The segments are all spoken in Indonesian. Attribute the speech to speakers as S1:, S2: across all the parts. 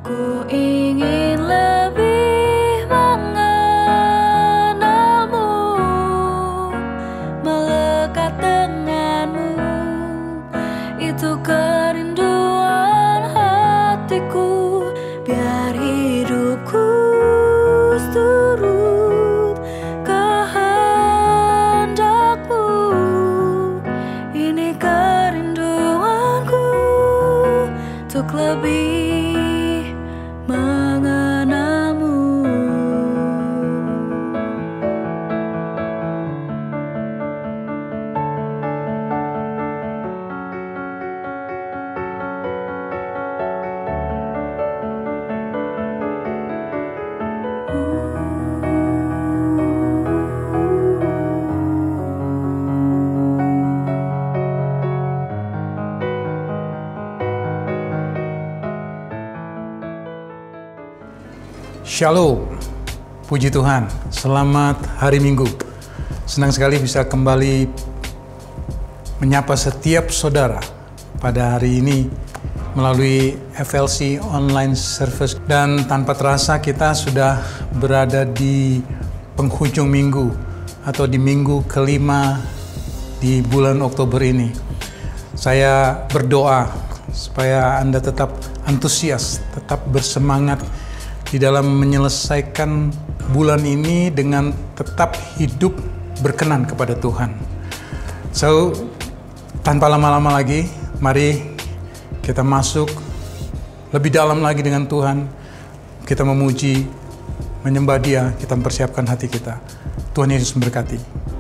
S1: Ku ingin lebih mengenalmu, melekat denganmu. Itu kerinduan hatiku, biar hidupku turut kehendakmu. Ini kerinduanku untuk lebih mengenalmu.
S2: Shalom, puji Tuhan, selamat hari Minggu. Senang sekali bisa kembali menyapa setiap saudara pada hari ini melalui FLC Online Service. Dan tanpa terasa kita sudah berada di penghujung minggu atau di minggu kelima di bulan Oktober ini. Saya berdoa supaya Anda tetap antusias, tetap bersemangat di dalam menyelesaikan bulan ini dengan tetap hidup berkenan kepada Tuhan. So, tanpa lama-lama lagi, mari kita masuk lebih dalam lagi dengan Tuhan. Kita memuji, menyembah Dia, kita mempersiapkan hati kita. Tuhan Yesus memberkati.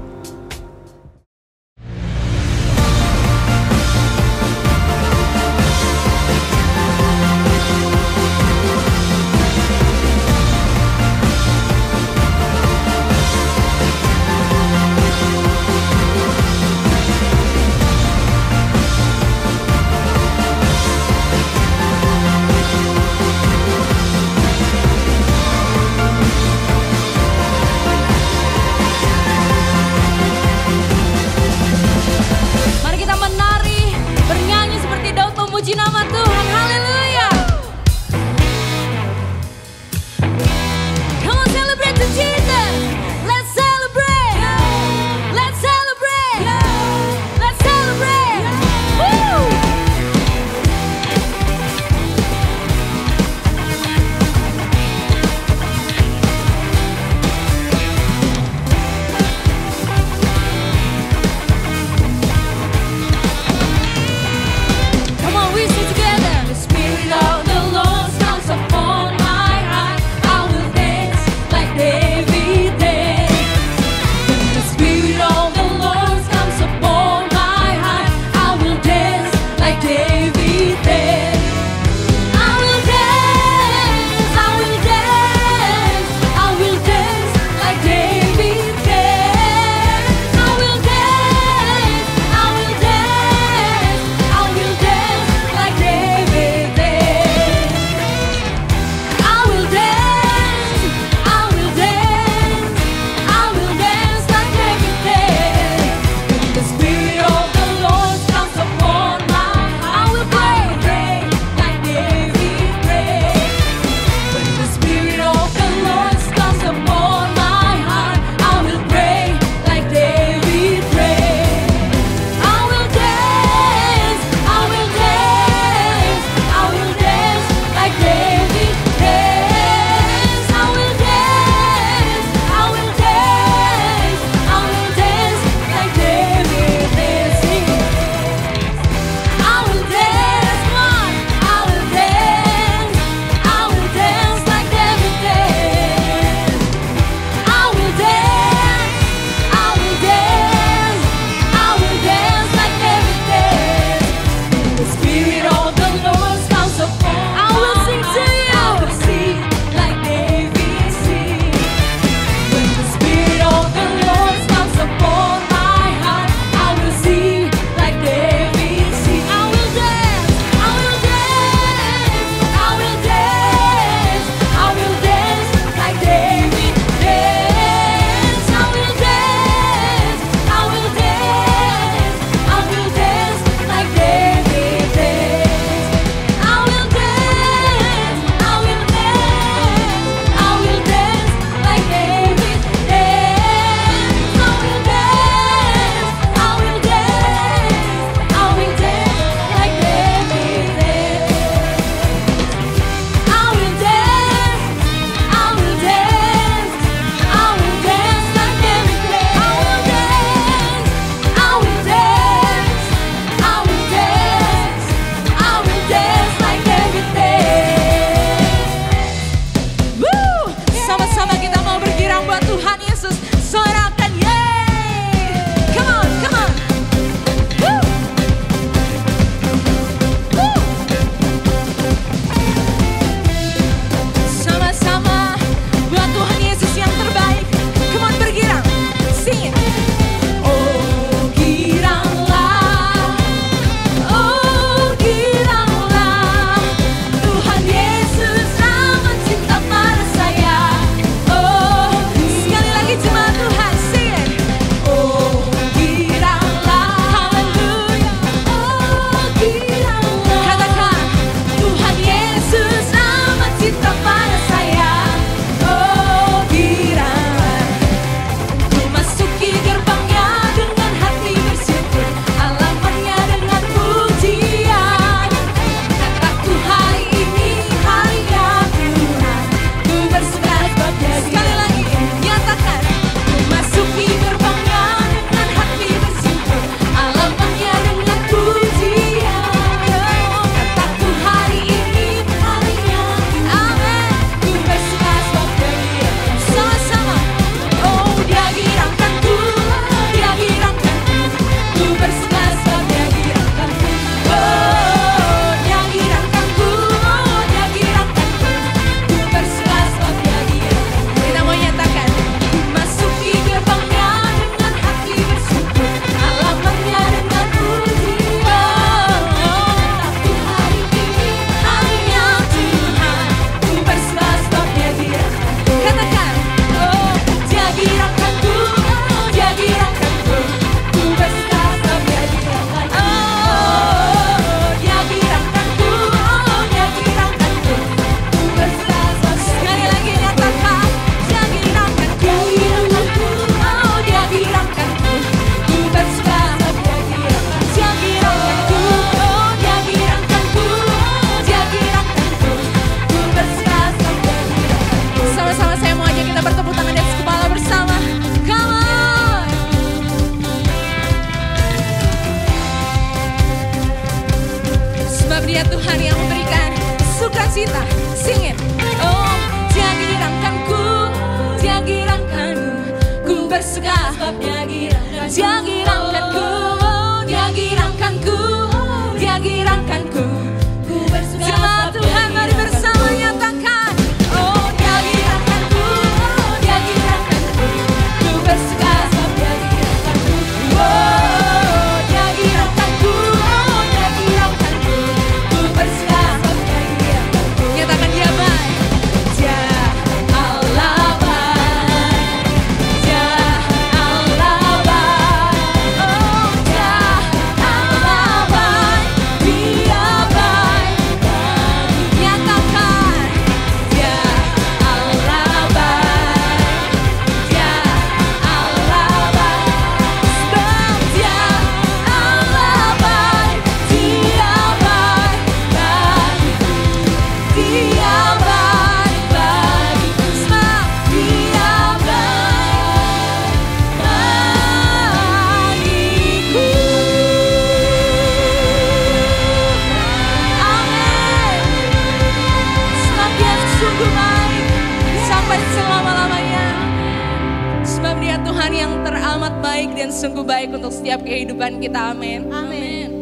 S3: sungguh baik untuk setiap kehidupan kita. Amin.
S4: Amin.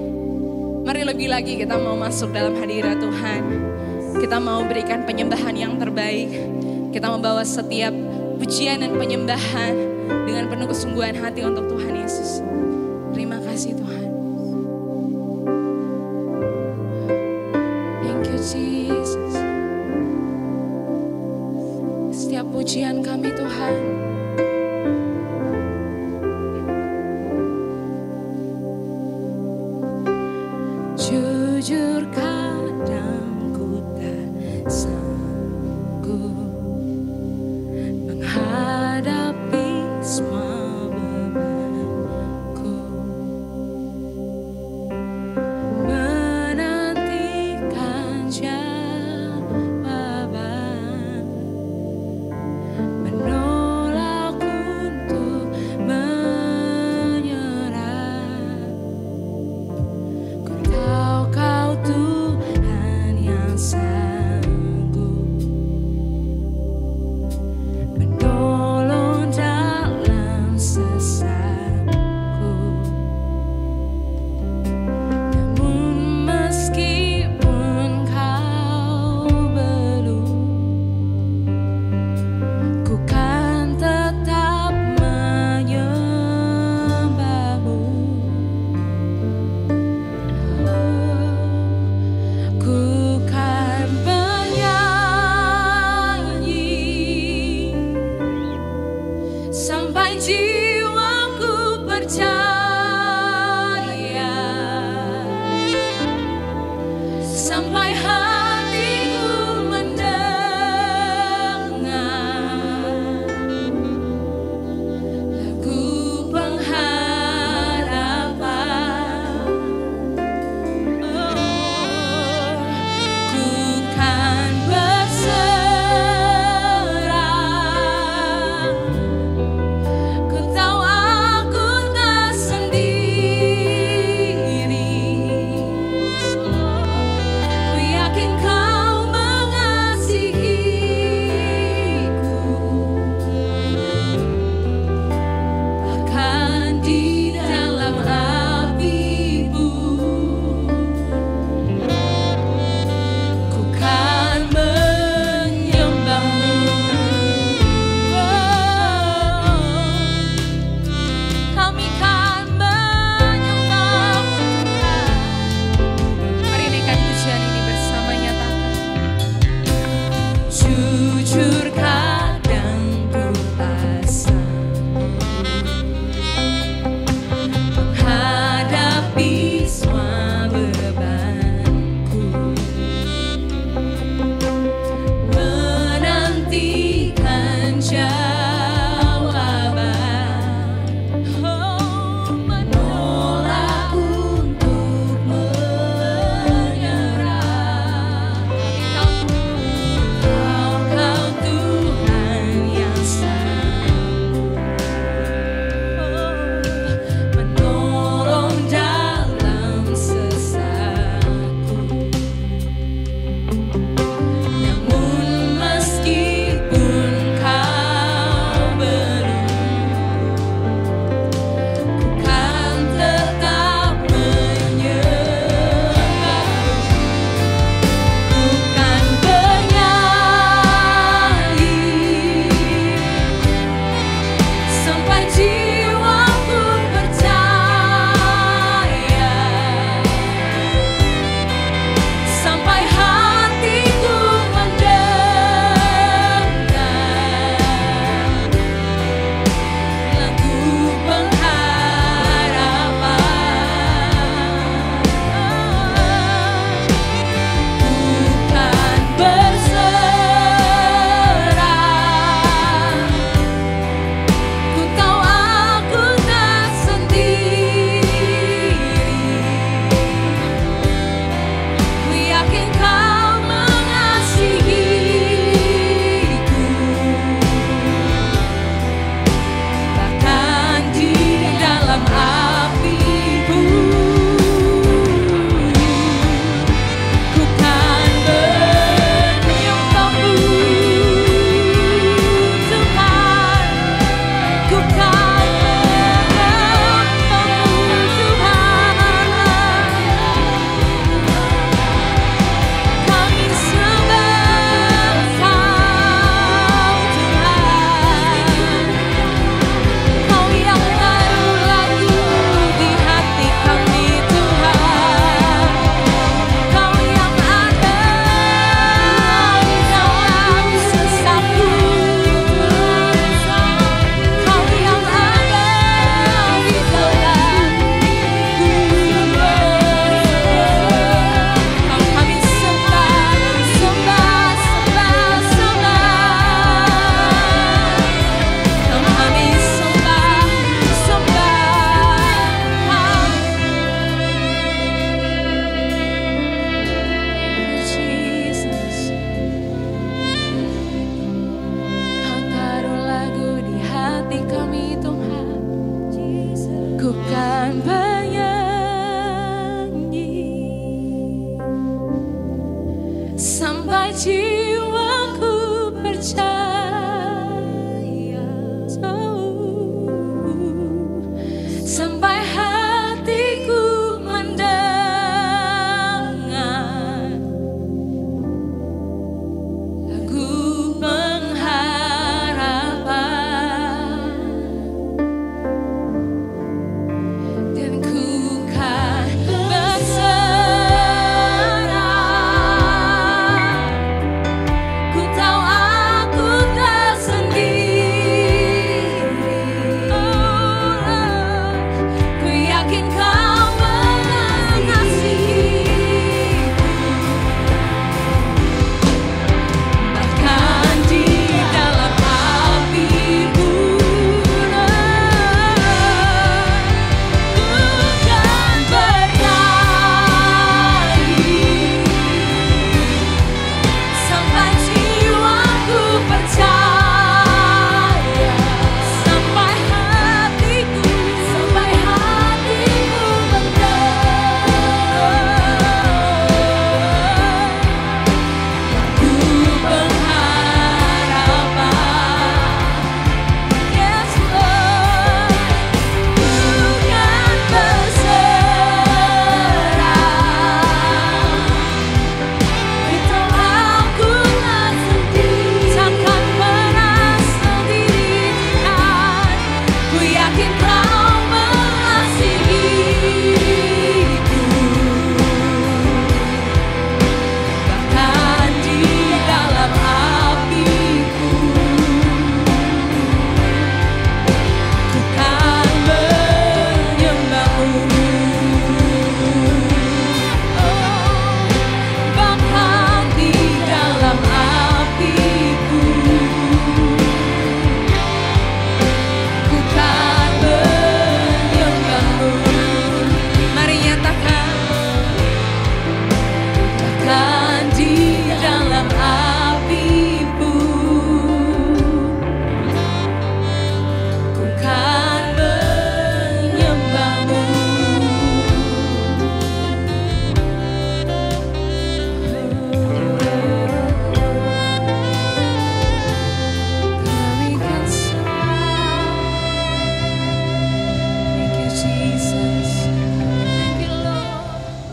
S3: Mari lebih lagi kita mau masuk dalam hadirat Tuhan. Kita mau berikan penyembahan yang terbaik. Kita membawa setiap pujian dan penyembahan dengan penuh kesungguhan hati untuk Tuhan Yesus. Terima kasih Tuhan. Thank you Jesus. Setiap pujian kami Tuhan. Jujur kadang ku tak sanggup menghadapi semua bebanku, menantikan jawaban, menolak untuk menyerah. Ku tahu Kau Tuhan yang sanggup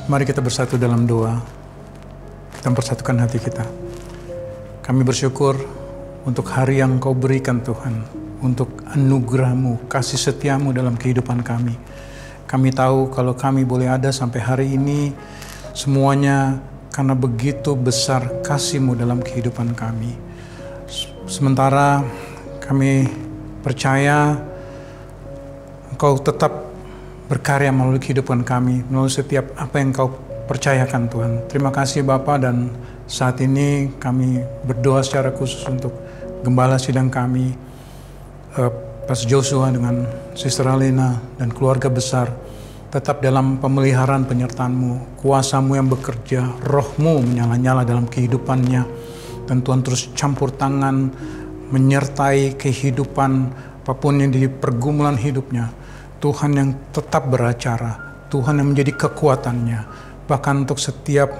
S2: Mari kita bersatu dalam doa. Kita mempersatukan hati kita. Kami bersyukur untuk hari yang Kau berikan Tuhan. Untuk anugerah-Mu, kasih setia-Mu dalam kehidupan kami. Kami tahu kalau kami boleh ada sampai hari ini, semuanya karena begitu besar kasih-Mu dalam kehidupan kami. Sementara kami percaya Engkau tetap berkarya melalui kehidupan kami, melalui setiap apa yang Kau percayakan Tuhan. Terima kasih Bapa, dan saat ini kami berdoa secara khusus untuk gembala sidang kami, Pastor Joshua dengan Sister Alena dan keluarga besar, tetap dalam pemeliharaan penyertaan-Mu, kuasa-Mu yang bekerja, roh-Mu menyala-nyala dalam kehidupannya, dan Tuhan terus campur tangan, menyertai kehidupan apapun yang di pergumulan hidupnya. Tuhan yang tetap beracara, Tuhan yang menjadi kekuatannya, bahkan untuk setiap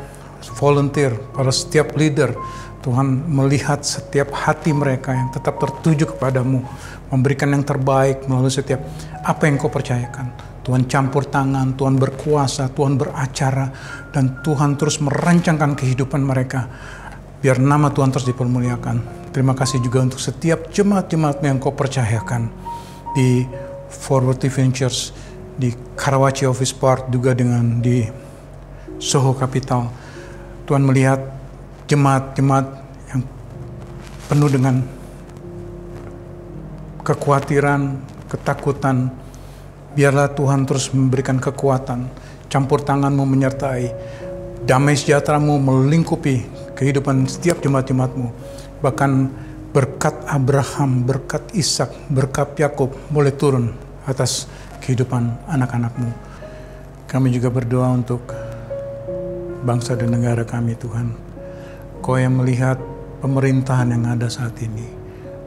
S2: volunteer, para setiap leader, Tuhan melihat setiap hati mereka yang tetap tertuju kepadamu, memberikan yang terbaik melalui setiap apa yang Kau percayakan. Tuhan campur tangan, Tuhan berkuasa, Tuhan beracara, dan Tuhan terus merancangkan kehidupan mereka, biar nama Tuhan terus dipermuliakan. Terima kasih juga untuk setiap jemaat-jemaat yang Kau percayakan di Forward Ventures, di Karawaci Office Park, juga dengan di Soho Capital. Tuhan melihat jemaat-jemaat yang penuh dengan kekhawatiran, ketakutan. Biarlah Tuhan terus memberikan kekuatan, campur tangan-Mu menyertai, damai sejahtera-Mu melingkupi kehidupan setiap jemaat-jemaat-Mu. Bahkan berkat Abraham, berkat Ishak, berkat Yakub boleh turun atas kehidupan anak-anak-Mu. Kami juga berdoa untuk bangsa dan negara kami Tuhan. Kau yang melihat pemerintahan yang ada saat ini.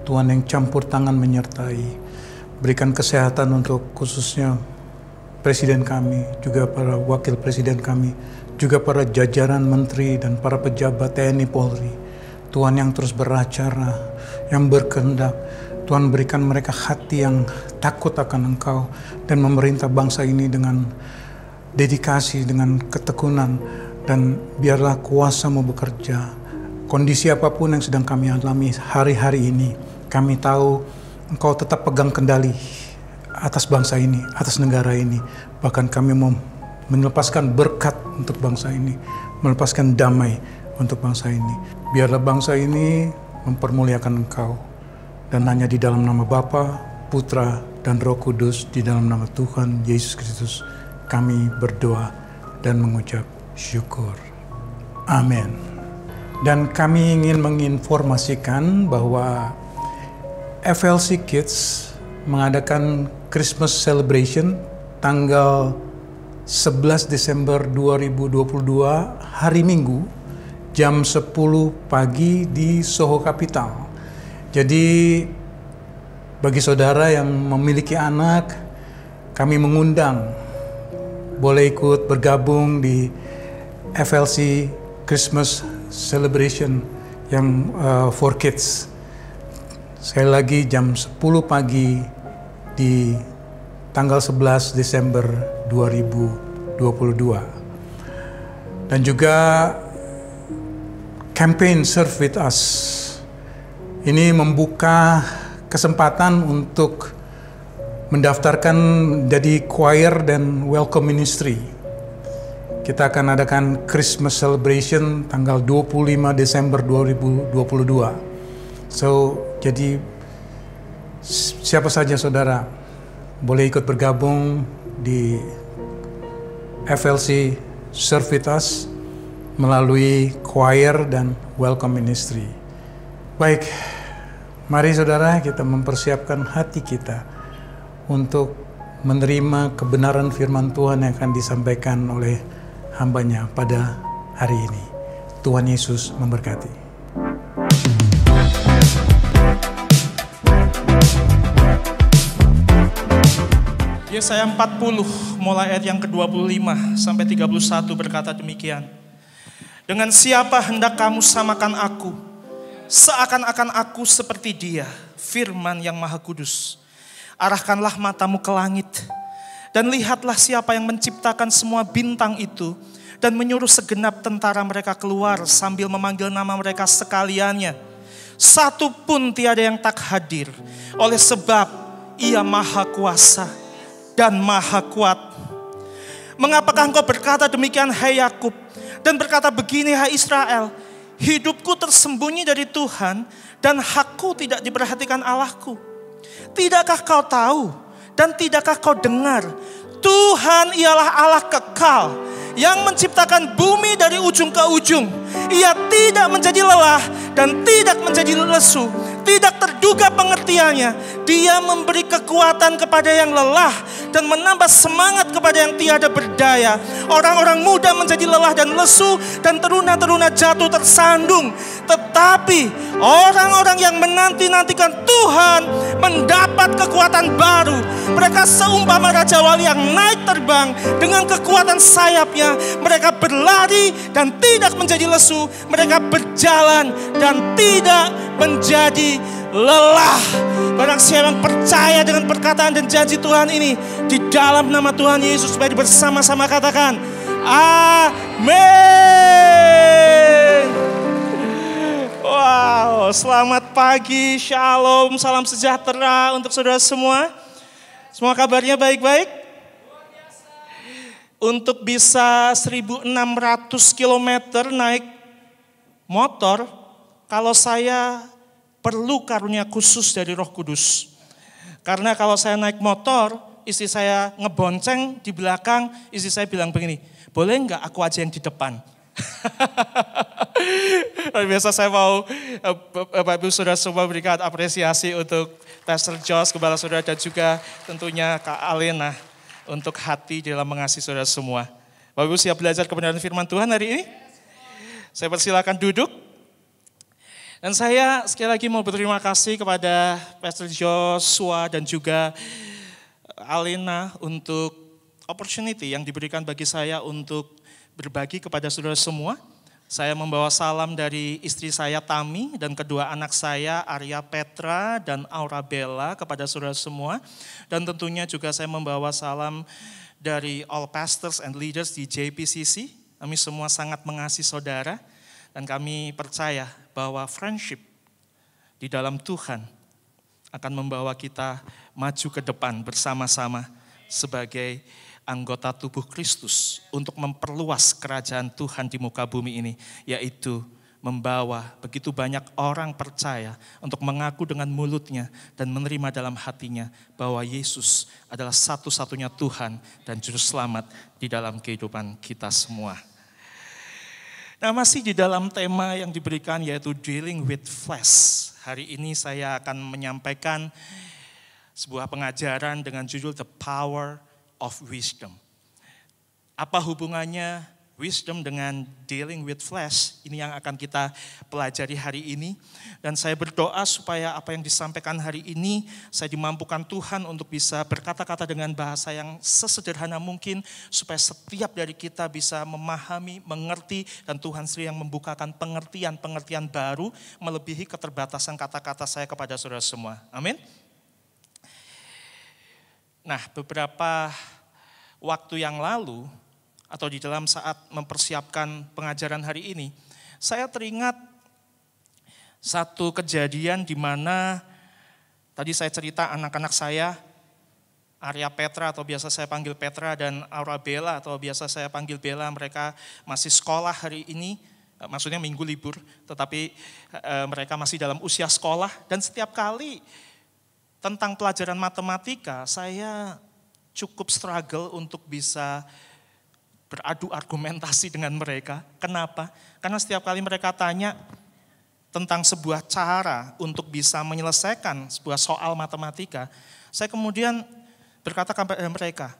S2: Tuhan yang campur tangan menyertai. Berikan kesehatan untuk khususnya Presiden kami, juga para wakil Presiden kami, juga para jajaran menteri dan para pejabat TNI Polri. Tuhan yang terus beracara, yang berkehendak. Tuhan berikan mereka hati yang takut akan Engkau dan memerintah bangsa ini dengan dedikasi, dengan ketekunan, dan biarlah kuasa-Mu bekerja. Kondisi apapun yang sedang kami alami hari-hari ini, kami tahu Engkau tetap pegang kendali atas bangsa ini, atas negara ini. Bahkan kami mau melepaskan berkat untuk bangsa ini, melepaskan damai untuk bangsa ini. Biarlah bangsa ini mempermuliakan Engkau. Dan hanya di dalam nama Bapa, Putra, dan Roh Kudus, di dalam nama Tuhan Yesus Kristus, kami berdoa dan mengucap syukur. Amin. Dan kami ingin menginformasikan bahwa FLC Kids mengadakan Christmas Celebration tanggal 11 Desember 2022, hari Minggu, jam 10 pagi di Soho Capital. Jadi bagi saudara yang memiliki anak, kami mengundang boleh ikut bergabung di FLC Christmas Celebration yang for kids. Sekali lagi jam 10 pagi di tanggal 11 Desember 2022. Dan juga campaign Serve With Us. Ini membuka kesempatan untuk mendaftarkan jadi choir dan welcome ministry. Kita akan adakan Christmas celebration tanggal 25 Desember 2022. So, jadi siapa saja saudara boleh ikut bergabung di FLC Serve With Us melalui choir dan welcome ministry. Baik, mari saudara kita mempersiapkan hati kita untuk menerima kebenaran firman Tuhan yang akan disampaikan oleh hamba-Nya pada hari ini. Tuhan Yesus memberkati.
S4: Yesaya 40 mulai ayat yang ke-25 sampai 31 berkata demikian. Dengan siapa hendak kamu samakan aku? Seakan-akan aku seperti Dia, firman yang Maha Kudus. Arahkanlah matamu ke langit dan lihatlah siapa yang menciptakan semua bintang itu dan menyuruh segenap tentara mereka keluar sambil memanggil nama mereka sekaliannya. Satu pun tiada yang tak hadir, oleh sebab Ia maha kuasa dan maha kuat. Mengapakah engkau berkata demikian, hai Yakub, dan berkata begini, hai Israel, hidupku tersembunyi dari Tuhan dan hakku tidak diperhatikan Allahku. Tidakkah kau tahu dan tidakkah kau dengar? Tuhan ialah Allah kekal yang menciptakan bumi dari ujung ke ujung. Ia tidak menjadi lelah dan tidak menjadi lesu. Tidak terduga pengertiannya. Dia memberi kekuatan kepada yang lelah dan menambah semangat kepada yang tiada berdaya. Orang-orang muda menjadi lelah dan lesu dan teruna-teruna jatuh tersandung. Tetapi orang-orang yang menanti-nantikan Tuhan mendapat kekuatan baru. Mereka seumpama Raja Wali yang naik terbang dengan kekuatan sayapnya. Mereka berlari dan tidak menjadi lesu. Mereka berjalan dan tidak menjadi lelah. Barang siapa yang percaya dengan perkataan dan janji Tuhan ini, di dalam nama Tuhan Yesus, mari bersama-sama katakan amin. Wow, selamat pagi, shalom, salam sejahtera untuk saudara semua. Semua kabarnya baik-baik? Untuk bisa 1.600 km naik motor, kalau saya perlu karunia khusus dari Roh Kudus. Karena kalau saya naik motor, istri saya ngebonceng di belakang, istri saya bilang begini, boleh nggak aku aja yang di depan? Biasa saya mau Bapak Ibu Saudara semua berikan apresiasi untuk Pastor Josh, Gembala Saudara, dan juga tentunya Kak Alena untuk hati dalam mengasihi saudara semua. Bapak Ibu siap belajar kebenaran firman Tuhan hari ini? Saya persilakan duduk. Dan saya sekali lagi mau berterima kasih kepada Pastor Joshua dan juga Alena untuk opportunity yang diberikan bagi saya untuk berbagi kepada saudara semua. Saya membawa salam dari istri saya Tami dan kedua anak saya Arya Petra dan Aura Bella kepada saudara semua. Dan tentunya juga saya membawa salam dari all pastors and leaders di JPCC. Kami semua sangat mengasihi saudara dan kami percaya bahwa friendship di dalam Tuhan akan membawa kita maju ke depan bersama-sama sebagai anggota tubuh Kristus untuk memperluas kerajaan Tuhan di muka bumi ini, yaitu membawa begitu banyak orang percaya untuk mengaku dengan mulutnya dan menerima dalam hatinya bahwa Yesus adalah satu-satunya Tuhan dan Juru Selamat di dalam kehidupan kita semua. Nah, masih di dalam tema yang diberikan yaitu dealing with flesh. Hari ini saya akan menyampaikan sebuah pengajaran dengan judul The Power of Wisdom. Apa hubungannya wisdom dengan dealing with flesh? Ini yang akan kita pelajari hari ini. Dan saya berdoa supaya apa yang disampaikan hari ini, saya dimampukan Tuhan untuk bisa berkata-kata dengan bahasa yang sesederhana mungkin, supaya setiap dari kita bisa memahami, mengerti, dan Tuhan sendiri yang membukakan pengertian-pengertian baru, melebihi keterbatasan kata-kata saya kepada saudara semua. Amin. Nah, beberapa waktu yang lalu, atau di dalam saat mempersiapkan pengajaran hari ini, saya teringat satu kejadian di mana tadi saya cerita anak-anak saya, Arya Petra atau biasa saya panggil Petra dan Aura Bella atau biasa saya panggil Bella, mereka masih sekolah hari ini, maksudnya minggu libur, tetapi mereka masih dalam usia sekolah dan setiap kali tentang pelajaran matematika saya cukup struggle untuk bisa beradu argumentasi dengan mereka. Kenapa? Karena setiap kali mereka tanya tentang sebuah cara untuk bisa menyelesaikan sebuah soal matematika, saya kemudian berkata kepada mereka,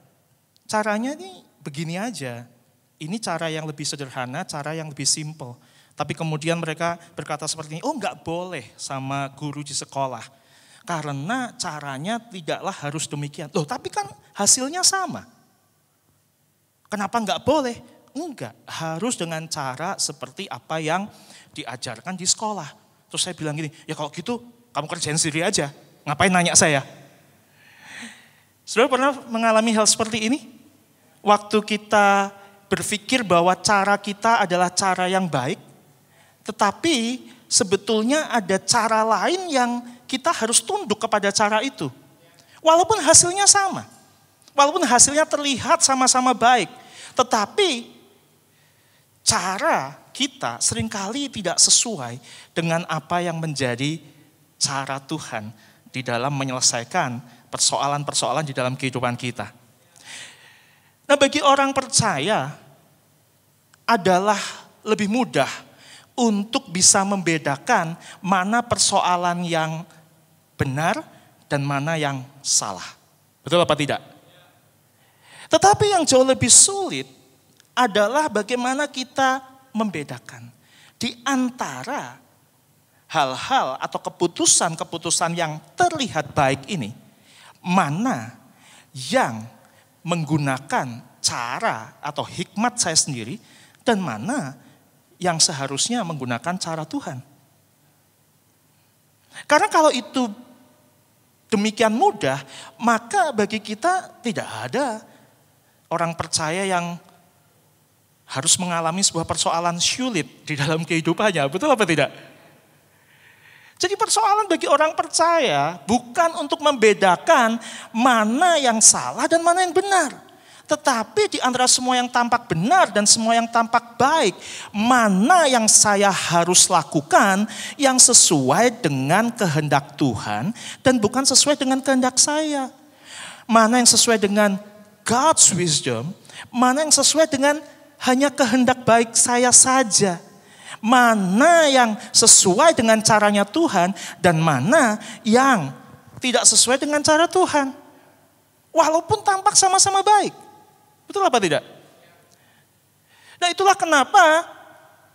S4: caranya ini begini aja, ini cara yang lebih sederhana, cara yang lebih simple. Tapi kemudian mereka berkata seperti ini, oh enggak boleh sama guru di sekolah, karena caranya tidaklah harus demikian. Loh tapi kan hasilnya sama. Kenapa enggak boleh? Enggak, harus dengan cara seperti apa yang diajarkan di sekolah. Terus saya bilang gini, ya kalau gitu kamu kerjain sendiri aja, ngapain nanya saya? Saudara pernah mengalami hal seperti ini? Waktu kita berpikir bahwa cara kita adalah cara yang baik, tetapi sebetulnya ada cara lain yang kita harus tunduk kepada cara itu. Walaupun hasilnya sama, walaupun hasilnya terlihat sama-sama baik, tetapi cara kita seringkali tidak sesuai dengan apa yang menjadi cara Tuhan di dalam menyelesaikan persoalan-persoalan di dalam kehidupan kita. Nah, bagi orang percaya adalah lebih mudah untuk bisa membedakan mana persoalan yang benar dan mana yang salah. Betul apa tidak? Tetapi yang jauh lebih sulit adalah bagaimana kita membedakan di antara hal-hal atau keputusan-keputusan yang terlihat baik ini, mana yang menggunakan cara atau hikmat saya sendiri dan mana yang seharusnya menggunakan cara Tuhan. Karena kalau itu demikian mudah, maka bagi kita tidak ada orang percaya yang harus mengalami sebuah persoalan sulit di dalam kehidupannya. Betul apa tidak? Jadi persoalan bagi orang percaya bukan untuk membedakan mana yang salah dan mana yang benar. Tetapi di antara semua yang tampak benar dan semua yang tampak baik, mana yang saya harus lakukan yang sesuai dengan kehendak Tuhan dan bukan sesuai dengan kehendak saya. Mana yang sesuai dengan God's wisdom, mana yang sesuai dengan hanya kehendak baik saya saja. Mana yang sesuai dengan caranya Tuhan dan mana yang tidak sesuai dengan cara Tuhan. Walaupun tampak sama-sama baik. Betul apa tidak? Nah, itulah kenapa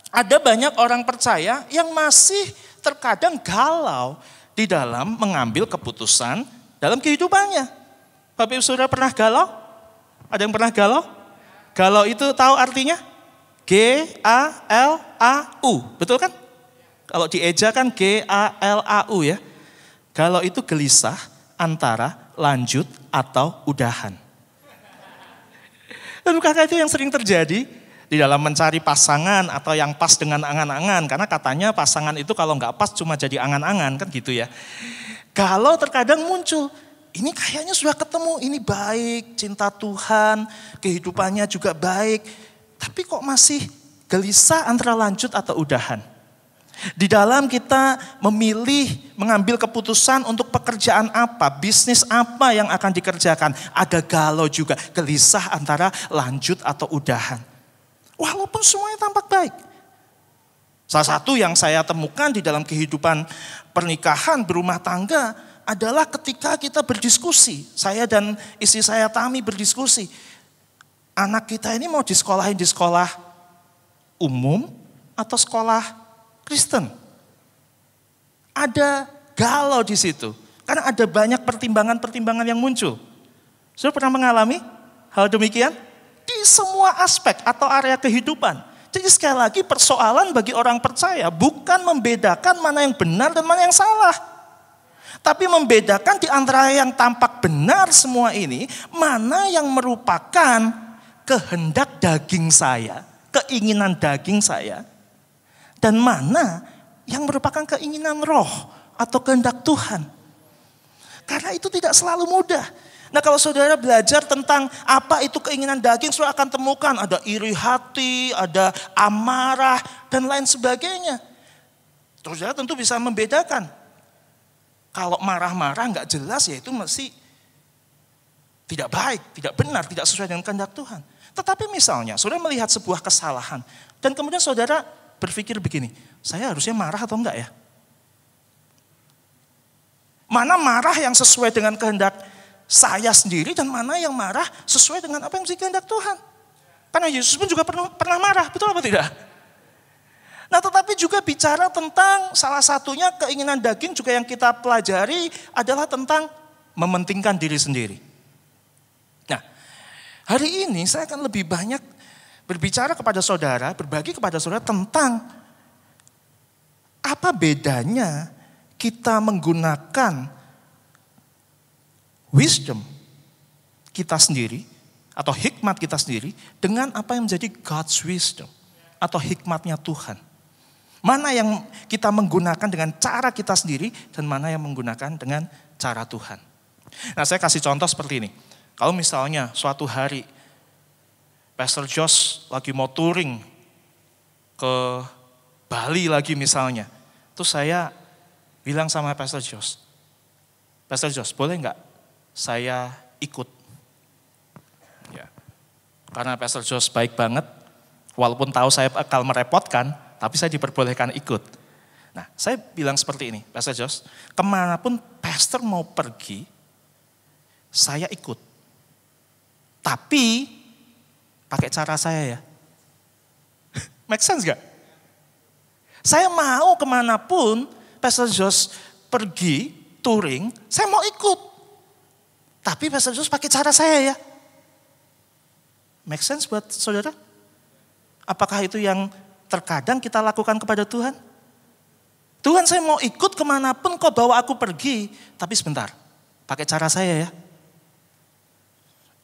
S4: ada banyak orang percaya yang masih terkadang galau di dalam mengambil keputusan dalam kehidupannya. Bapak Ibu Saudara pernah galau? Ada yang pernah galau? Galau itu tahu artinya? G-A-L-A-U, betul kan? Kalau dieja kan G-A-L-A-U ya. Galau itu gelisah antara lanjut atau udahan. Dan bukankah itu yang sering terjadi di dalam mencari pasangan atau yang pas dengan angan-angan. Karena katanya pasangan itu kalau nggak pas cuma jadi angan-angan kan gitu ya. Galau terkadang muncul. Ini kayaknya sudah ketemu, ini baik, cinta Tuhan, kehidupannya juga baik. Tapi kok masih gelisah antara lanjut atau udahan. Di dalam kita memilih mengambil keputusan untuk pekerjaan apa, bisnis apa yang akan dikerjakan. Ada galau juga, gelisah antara lanjut atau udahan. Walaupun semuanya tampak baik. Salah satu yang saya temukan di dalam kehidupan pernikahan berumah tangga adalah ketika kita berdiskusi. Saya dan istri saya Tami berdiskusi. Anak kita ini mau disekolahin di sekolah umum atau sekolah Kristen? Ada galau di situ. Karena ada banyak pertimbangan-pertimbangan yang muncul. Sudah pernah mengalami hal demikian? Di semua aspek atau area kehidupan. Jadi sekali lagi persoalan bagi orang percaya bukan membedakan mana yang benar dan mana yang salah. Tapi membedakan di antara yang tampak benar semua ini, mana yang merupakan kehendak daging saya, keinginan daging saya, dan mana yang merupakan keinginan roh atau kehendak Tuhan. Karena itu tidak selalu mudah. Nah, kalau saudara belajar tentang apa itu keinginan daging, saudara akan temukan ada iri hati, ada amarah, dan lain sebagainya. Terus saudara tentu bisa membedakan. Kalau marah-marah nggak jelas, ya itu mesti tidak baik, tidak benar, tidak sesuai dengan kehendak Tuhan. Tetapi misalnya, saudara melihat sebuah kesalahan, dan kemudian saudara berpikir begini, saya harusnya marah atau enggak ya? Mana marah yang sesuai dengan kehendak saya sendiri, dan mana yang marah sesuai dengan apa yang menjadi kehendak Tuhan? Karena Yesus pun juga pernah marah, betul apa tidak? Nah, tetapi juga bicara tentang salah satunya keinginan daging juga yang kita pelajari adalah tentang mementingkan diri sendiri. Nah, hari ini saya akan lebih banyak berbicara kepada saudara, berbagi kepada saudara tentang apa bedanya kita menggunakan wisdom kita sendiri atau hikmat kita sendiri dengan apa yang menjadi God's wisdom atau hikmatnya Tuhan. Mana yang kita menggunakan dengan cara kita sendiri dan mana yang menggunakan dengan cara Tuhan. Nah, saya kasih contoh seperti ini. Kalau misalnya suatu hari Pastor Josh lagi mau touring ke Bali lagi misalnya. Terus saya bilang sama Pastor Josh, boleh nggak saya ikut? Ya. Karena Pastor Josh baik banget, walaupun tahu saya bakal merepotkan, tapi saya diperbolehkan ikut. Nah, saya bilang seperti ini, Pastor Josh, kemanapun Pastor mau pergi, saya ikut. Tapi, pakai cara saya ya. Make sense gak? Saya mau kemanapun Pastor Josh pergi, touring, saya mau ikut. Tapi Pastor Josh pakai cara saya ya. Make sense buat saudara? Apakah itu yang terkadang kita lakukan kepada Tuhan? Tuhan, saya mau ikut kemanapun kau bawa aku pergi. Tapi sebentar, pakai cara saya ya.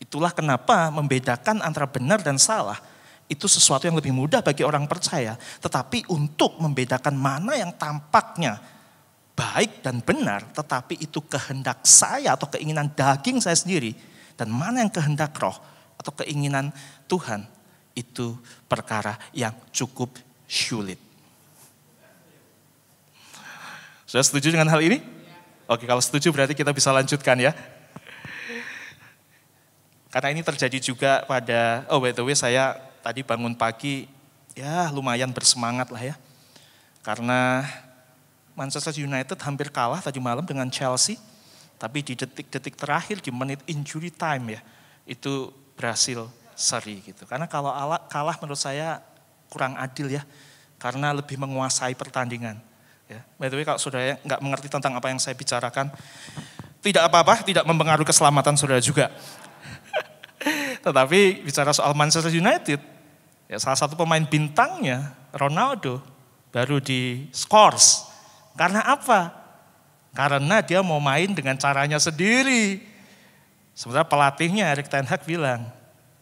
S4: Itulah kenapa membedakan antara benar dan salah itu sesuatu yang lebih mudah bagi orang percaya. Tetapi untuk membedakan mana yang tampaknya baik dan benar, tetapi itu kehendak saya atau keinginan daging saya sendiri, dan mana yang kehendak roh atau keinginan Tuhan, itu perkara yang cukup sulit. Sudah setuju dengan hal ini? Oke, kalau setuju berarti kita bisa lanjutkan ya. Karena ini terjadi juga pada, by the way saya tadi bangun pagi, ya lumayan bersemangat lah ya. Karena Manchester United hampir kalah tadi malam dengan Chelsea. Tapi di detik-detik terakhir, di menit injury time ya, itu berhasil seri gitu. Karena kalau kalah menurut saya kurang adil ya. Karena lebih menguasai pertandingan. Ya. By the way kalau saudara nggak mengerti tentang apa yang saya bicarakan, tidak apa-apa, tidak mempengaruhi keselamatan saudara juga. Tetapi bicara soal Manchester United, ya salah satu pemain bintangnya, Ronaldo, baru di scores. Karena apa? Karena dia mau main dengan caranya sendiri. Sementara pelatihnya Erik ten Hag bilang,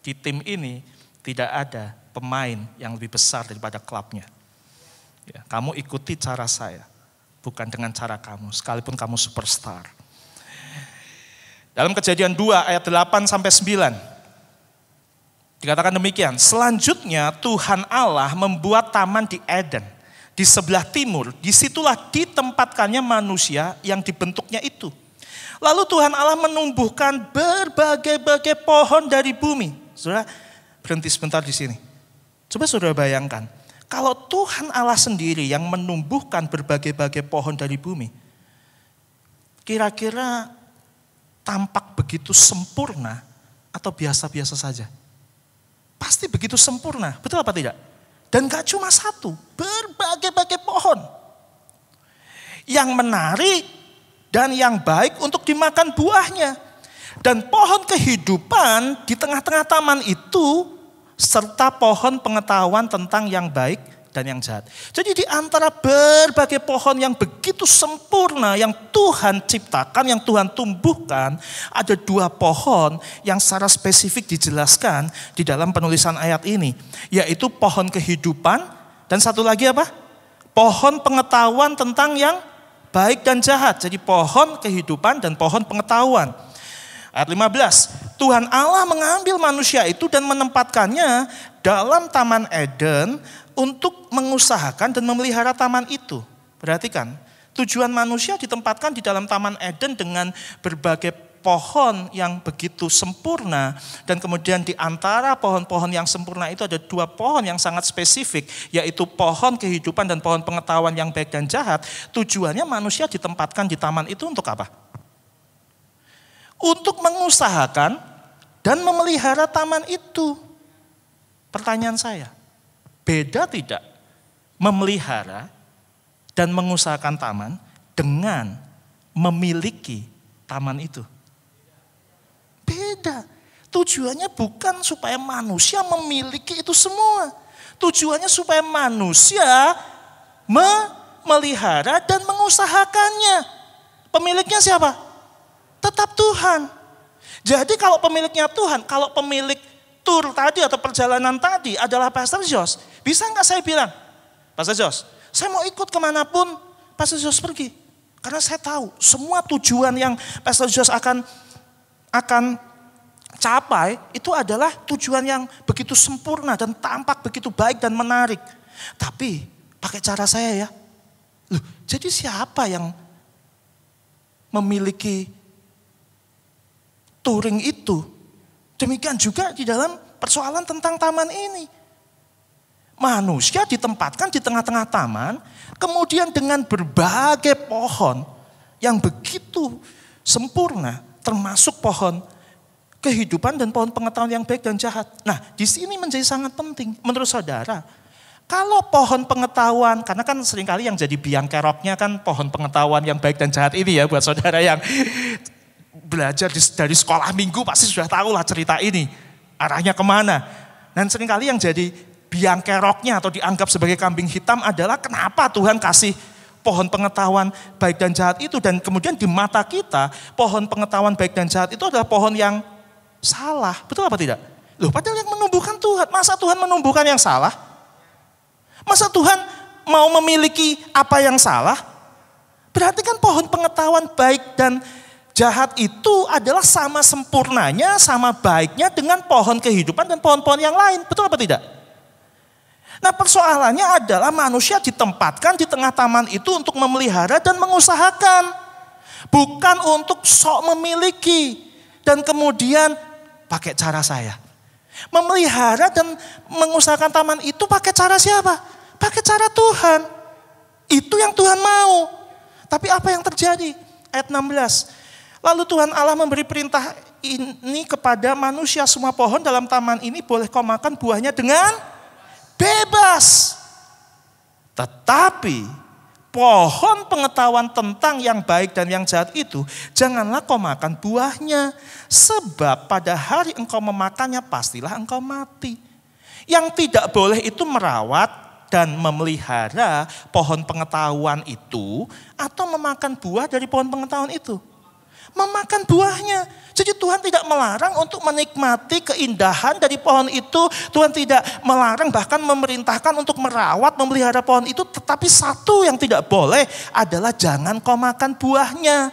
S4: di tim ini tidak ada pemain yang lebih besar daripada klubnya. Ya, kamu ikuti cara saya, bukan dengan cara kamu, sekalipun kamu superstar. Dalam Kejadian 2 ayat 8 sampai 9. Dikatakan demikian, selanjutnya Tuhan Allah membuat taman di Eden, di sebelah timur, disitulah ditempatkannya manusia yang dibentuknya itu. Lalu Tuhan Allah menumbuhkan berbagai-bagai pohon dari bumi. Saudara, berhenti sebentar di sini. Coba saudara bayangkan, kalau Tuhan Allah sendiri yang menumbuhkan berbagai-bagai pohon dari bumi, kira-kira tampak begitu sempurna atau biasa-biasa saja? Pasti begitu sempurna, betul apa tidak? Dan gak cuma satu, berbagai-bagai pohon. Yang menarik dan yang baik untuk dimakan buahnya. Dan pohon kehidupan di tengah-tengah taman itu, serta pohon pengetahuan tentang yang baik dan yang jahat. Jadi di antara berbagai pohon yang begitu sempurna yang Tuhan ciptakan, yang Tuhan tumbuhkan, ada 2 pohon yang secara spesifik dijelaskan di dalam penulisan ayat ini. Yaitu pohon kehidupan dan satu lagi apa? Pohon pengetahuan tentang yang baik dan jahat. Jadi pohon kehidupan dan pohon pengetahuan. Ayat 15, Tuhan Allah mengambil manusia itu dan menempatkannya dalam Taman Eden untuk mengusahakan dan memelihara taman itu. Perhatikan, tujuan manusia ditempatkan di dalam Taman Eden dengan berbagai pohon yang begitu sempurna. Dan kemudian di antara pohon-pohon yang sempurna itu ada 2 pohon yang sangat spesifik. Yaitu pohon kehidupan dan pohon pengetahuan yang baik dan jahat. Tujuannya manusia ditempatkan di taman itu untuk apa? Untuk mengusahakan dan memelihara taman itu. Pertanyaan saya, beda tidak memelihara dan mengusahakan taman dengan memiliki taman itu? Beda. Tujuannya bukan supaya manusia memiliki itu semua. Tujuannya supaya manusia memelihara dan mengusahakannya. Pemiliknya siapa? Tetap Tuhan. Jadi kalau pemiliknya Tuhan, kalau pemilik tur tadi atau perjalanan tadi adalah Pastor Jos, bisa nggak saya bilang, Pastor Jos, saya mau ikut kemanapun Pastor Jos pergi. Karena saya tahu semua tujuan yang Pastor Jos akan capai itu adalah tujuan yang begitu sempurna dan tampak begitu baik dan menarik. Tapi pakai cara saya ya. Loh, jadi siapa yang memiliki touring itu? Demikian juga di dalam persoalan tentang taman ini. Manusia ditempatkan di tengah-tengah taman, kemudian dengan berbagai pohon yang begitu sempurna, termasuk pohon kehidupan dan pohon pengetahuan yang baik dan jahat. Nah, di sini menjadi sangat penting menurut saudara. Kalau pohon pengetahuan, karena kan seringkali yang jadi biang keroknya kan pohon pengetahuan yang baik dan jahat ini ya, buat saudara yang belajar dari sekolah minggu pasti sudah tahu lah cerita ini. Arahnya kemana. Dan seringkali yang jadi biang keroknya atau dianggap sebagai kambing hitam adalah kenapa Tuhan kasih pohon pengetahuan baik dan jahat itu. Dan kemudian di mata kita pohon pengetahuan baik dan jahat itu adalah pohon yang salah. Betul apa tidak? Loh, padahal yang menumbuhkan Tuhan. Masa Tuhan menumbuhkan yang salah? Masa Tuhan mau memiliki apa yang salah? Berarti kan pohon pengetahuan baik dan jahat itu adalah sama sempurnanya, sama baiknya dengan pohon kehidupan dan pohon-pohon yang lain. Betul apa tidak? Nah, persoalannya adalah manusia ditempatkan di tengah taman itu untuk memelihara dan mengusahakan. Bukan untuk sok memiliki dan kemudian pakai cara saya. Memelihara dan mengusahakan taman itu pakai cara siapa? Pakai cara Tuhan. Itu yang Tuhan mau. Tapi apa yang terjadi? Ayat 16. Lalu Tuhan Allah memberi perintah ini kepada manusia, semua pohon dalam taman ini boleh kau makan buahnya dengan bebas. Tetapi pohon pengetahuan tentang yang baik dan yang jahat itu janganlah kau makan buahnya. Sebab pada hari engkau memakannya pastilah engkau mati. Yang tidak boleh itu merawat dan memelihara pohon pengetahuan itu atau memakan buah dari pohon pengetahuan itu. Memakan buahnya. Jadi Tuhan tidak melarang untuk menikmati keindahan dari pohon itu. Tuhan tidak melarang bahkan memerintahkan untuk merawat, memelihara pohon itu. Tetapi satu yang tidak boleh adalah jangan kau makan buahnya.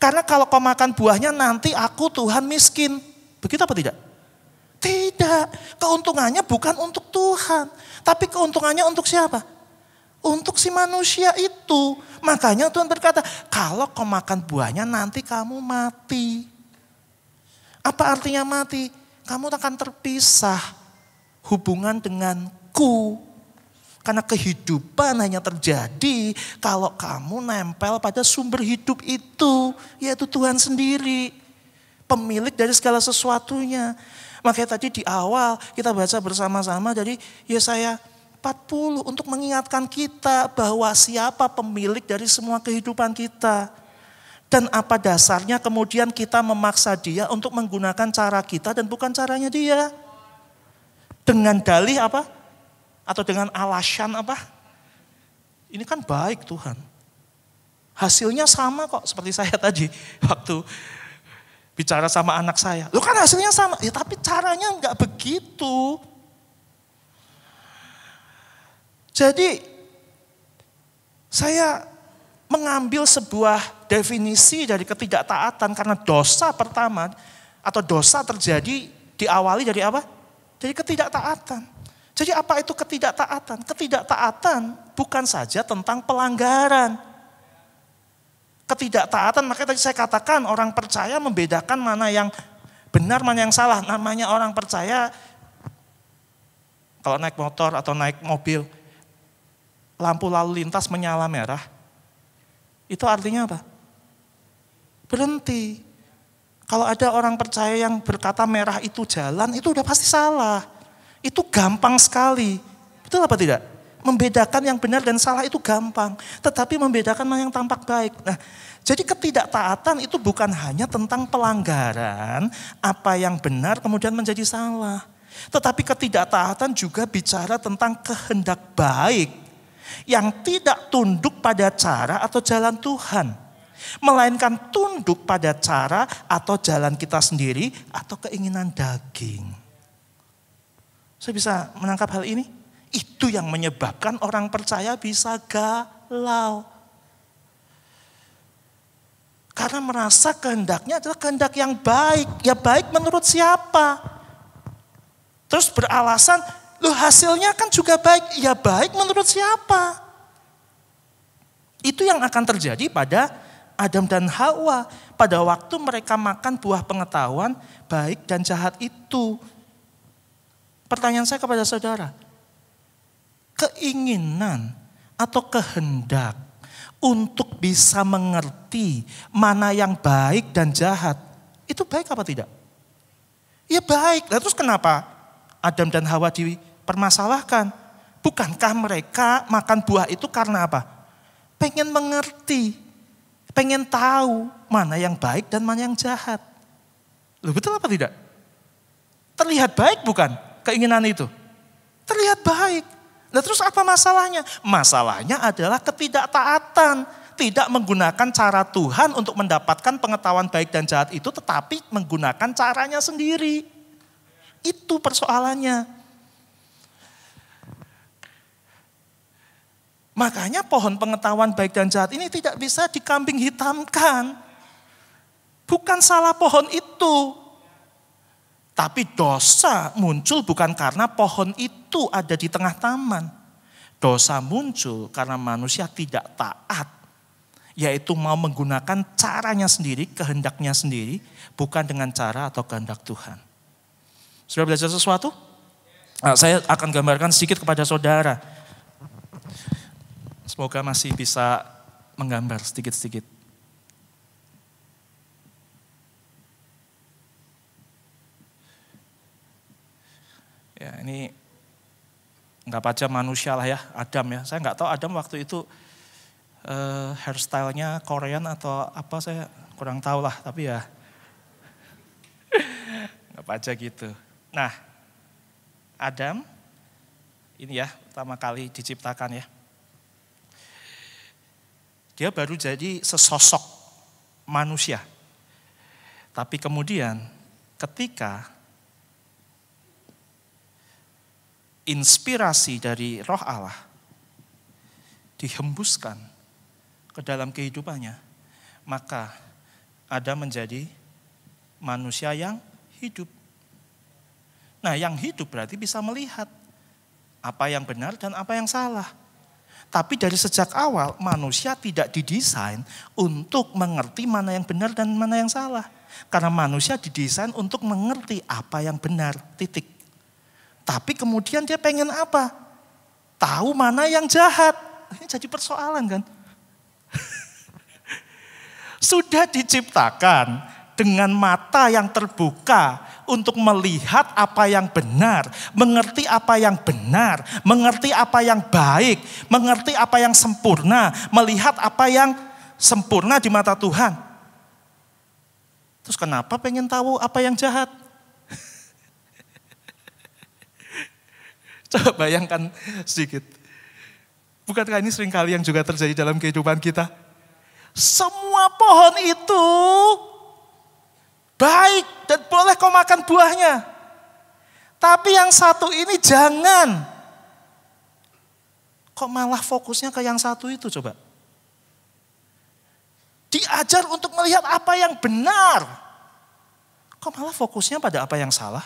S4: Karena kalau kau makan buahnya nanti aku Tuhan miskin. Begitu apa tidak? Tidak. Keuntungannya bukan untuk Tuhan. Tapi keuntungannya untuk siapa? Untuk si manusia itu. Makanya Tuhan berkata, kalau kau makan buahnya nanti kamu mati. Apa artinya mati? Kamu akan terpisah hubungan denganku. Karena kehidupan hanya terjadi kalau kamu nempel pada sumber hidup itu. Yaitu Tuhan sendiri. Pemilik dari segala sesuatunya. Makanya tadi di awal kita baca bersama-sama dari Yesaya 40 untuk mengingatkan kita bahwa siapa pemilik dari semua kehidupan kita. Dan apa dasarnya kemudian kita memaksa dia untuk menggunakan cara kita dan bukan caranya dia. Dengan dalih apa? Atau dengan alasan apa? Ini kan baik Tuhan. Hasilnya sama kok seperti saya tadi waktu bicara sama anak saya. Loh kan hasilnya sama, ya tapi caranya enggak begitu. Jadi saya mengambil sebuah definisi dari ketidaktaatan karena dosa pertama atau dosa terjadi diawali dari apa? Dari ketidaktaatan. Jadi apa itu ketidaktaatan? Ketidaktaatan bukan saja tentang pelanggaran. Ketidaktaatan, makanya tadi saya katakan orang percaya membedakan mana yang benar, mana yang salah. Namanya orang percaya kalau naik motor atau naik mobil, lampu lalu lintas menyala merah, itu artinya apa? Berhenti. Kalau ada orang percaya yang berkata merah itu jalan, itu udah pasti salah. Itu gampang sekali. Betul apa tidak? Membedakan yang benar dan salah itu gampang. Tetapi membedakan mana yang tampak baik. Nah, jadi ketidaktaatan itu bukan hanya tentang pelanggaran, apa yang benar kemudian menjadi salah. Tetapi ketidaktaatan juga bicara tentang kehendak baik yang tidak tunduk pada cara atau jalan Tuhan. melainkan tunduk pada cara atau jalan kita sendiri atau keinginan daging. Saya bisa menangkap hal ini? Itu yang menyebabkan orang percaya bisa galau. Karena merasa kehendaknya adalah kehendak yang baik. Ya baik menurut siapa? Terus beralasan, loh hasilnya kan juga baik. Ya baik menurut siapa? Itu yang akan terjadi pada Adam dan Hawa. Pada waktu mereka makan buah pengetahuan baik dan jahat itu. Pertanyaan saya kepada saudara. Keinginan atau kehendak untuk bisa mengerti mana yang baik dan jahat. Itu baik apa tidak? Ya baik. Lalu terus kenapa Adam dan Hawa dipermasalahkan? Bukankah mereka makan buah itu karena apa? Pengen mengerti, pengen tahu mana yang baik dan mana yang jahat. Loh betul apa tidak? Terlihat baik bukan keinginan itu? Terlihat baik. Nah terus apa masalahnya? Masalahnya adalah ketidaktaatan. Tidak menggunakan cara Tuhan untuk mendapatkan pengetahuan baik dan jahat itu, tetapi menggunakan caranya sendiri. Itu persoalannya. Makanya pohon pengetahuan baik dan jahat ini tidak bisa dikambing hitamkan. Bukan salah pohon itu. Tapi dosa muncul bukan karena pohon itu ada di tengah taman. Dosa muncul karena manusia tidak taat. Yaitu mau menggunakan caranya sendiri, kehendaknya sendiri. Bukan dengan cara atau kehendak Tuhan. Sudah belajar sesuatu? Nah, saya akan gambarkan sedikit kepada saudara. Semoga masih bisa menggambar sedikit-sedikit. Ya ini anggap aja manusia lah ya, Adam ya. Saya nggak tahu Adam waktu itu hairstyle-nya Korean atau apa saya kurang tahu lah. Tapi ya anggap aja gitu. Nah Adam ini ya pertama kali diciptakan ya. Dia baru jadi sesosok manusia. Tapi kemudian ketika inspirasi dari Roh Allah dihembuskan ke dalam kehidupannya, maka Adam menjadi manusia yang hidup. Nah, yang hidup berarti bisa melihat apa yang benar dan apa yang salah. Tapi dari sejak awal manusia tidak didesain untuk mengerti mana yang benar dan mana yang salah. Karena manusia didesain untuk mengerti apa yang benar, titik. Tapi kemudian dia pengen apa? Tahu mana yang jahat. Ini jadi persoalan kan? Sudah diciptakan dengan mata yang terbuka untuk melihat apa yang benar, mengerti apa yang benar, mengerti apa yang baik, mengerti apa yang sempurna, melihat apa yang sempurna di mata Tuhan. Terus kenapa pengen tahu apa yang jahat? Coba bayangkan sedikit. Bukankah ini seringkali yang juga terjadi dalam kehidupan kita? Semua pohon itu baik dan boleh kau makan buahnya. Tapi yang satu ini jangan. Kok malah fokusnya ke yang satu itu coba? Diajar untuk melihat apa yang benar. Kok malah fokusnya pada apa yang salah?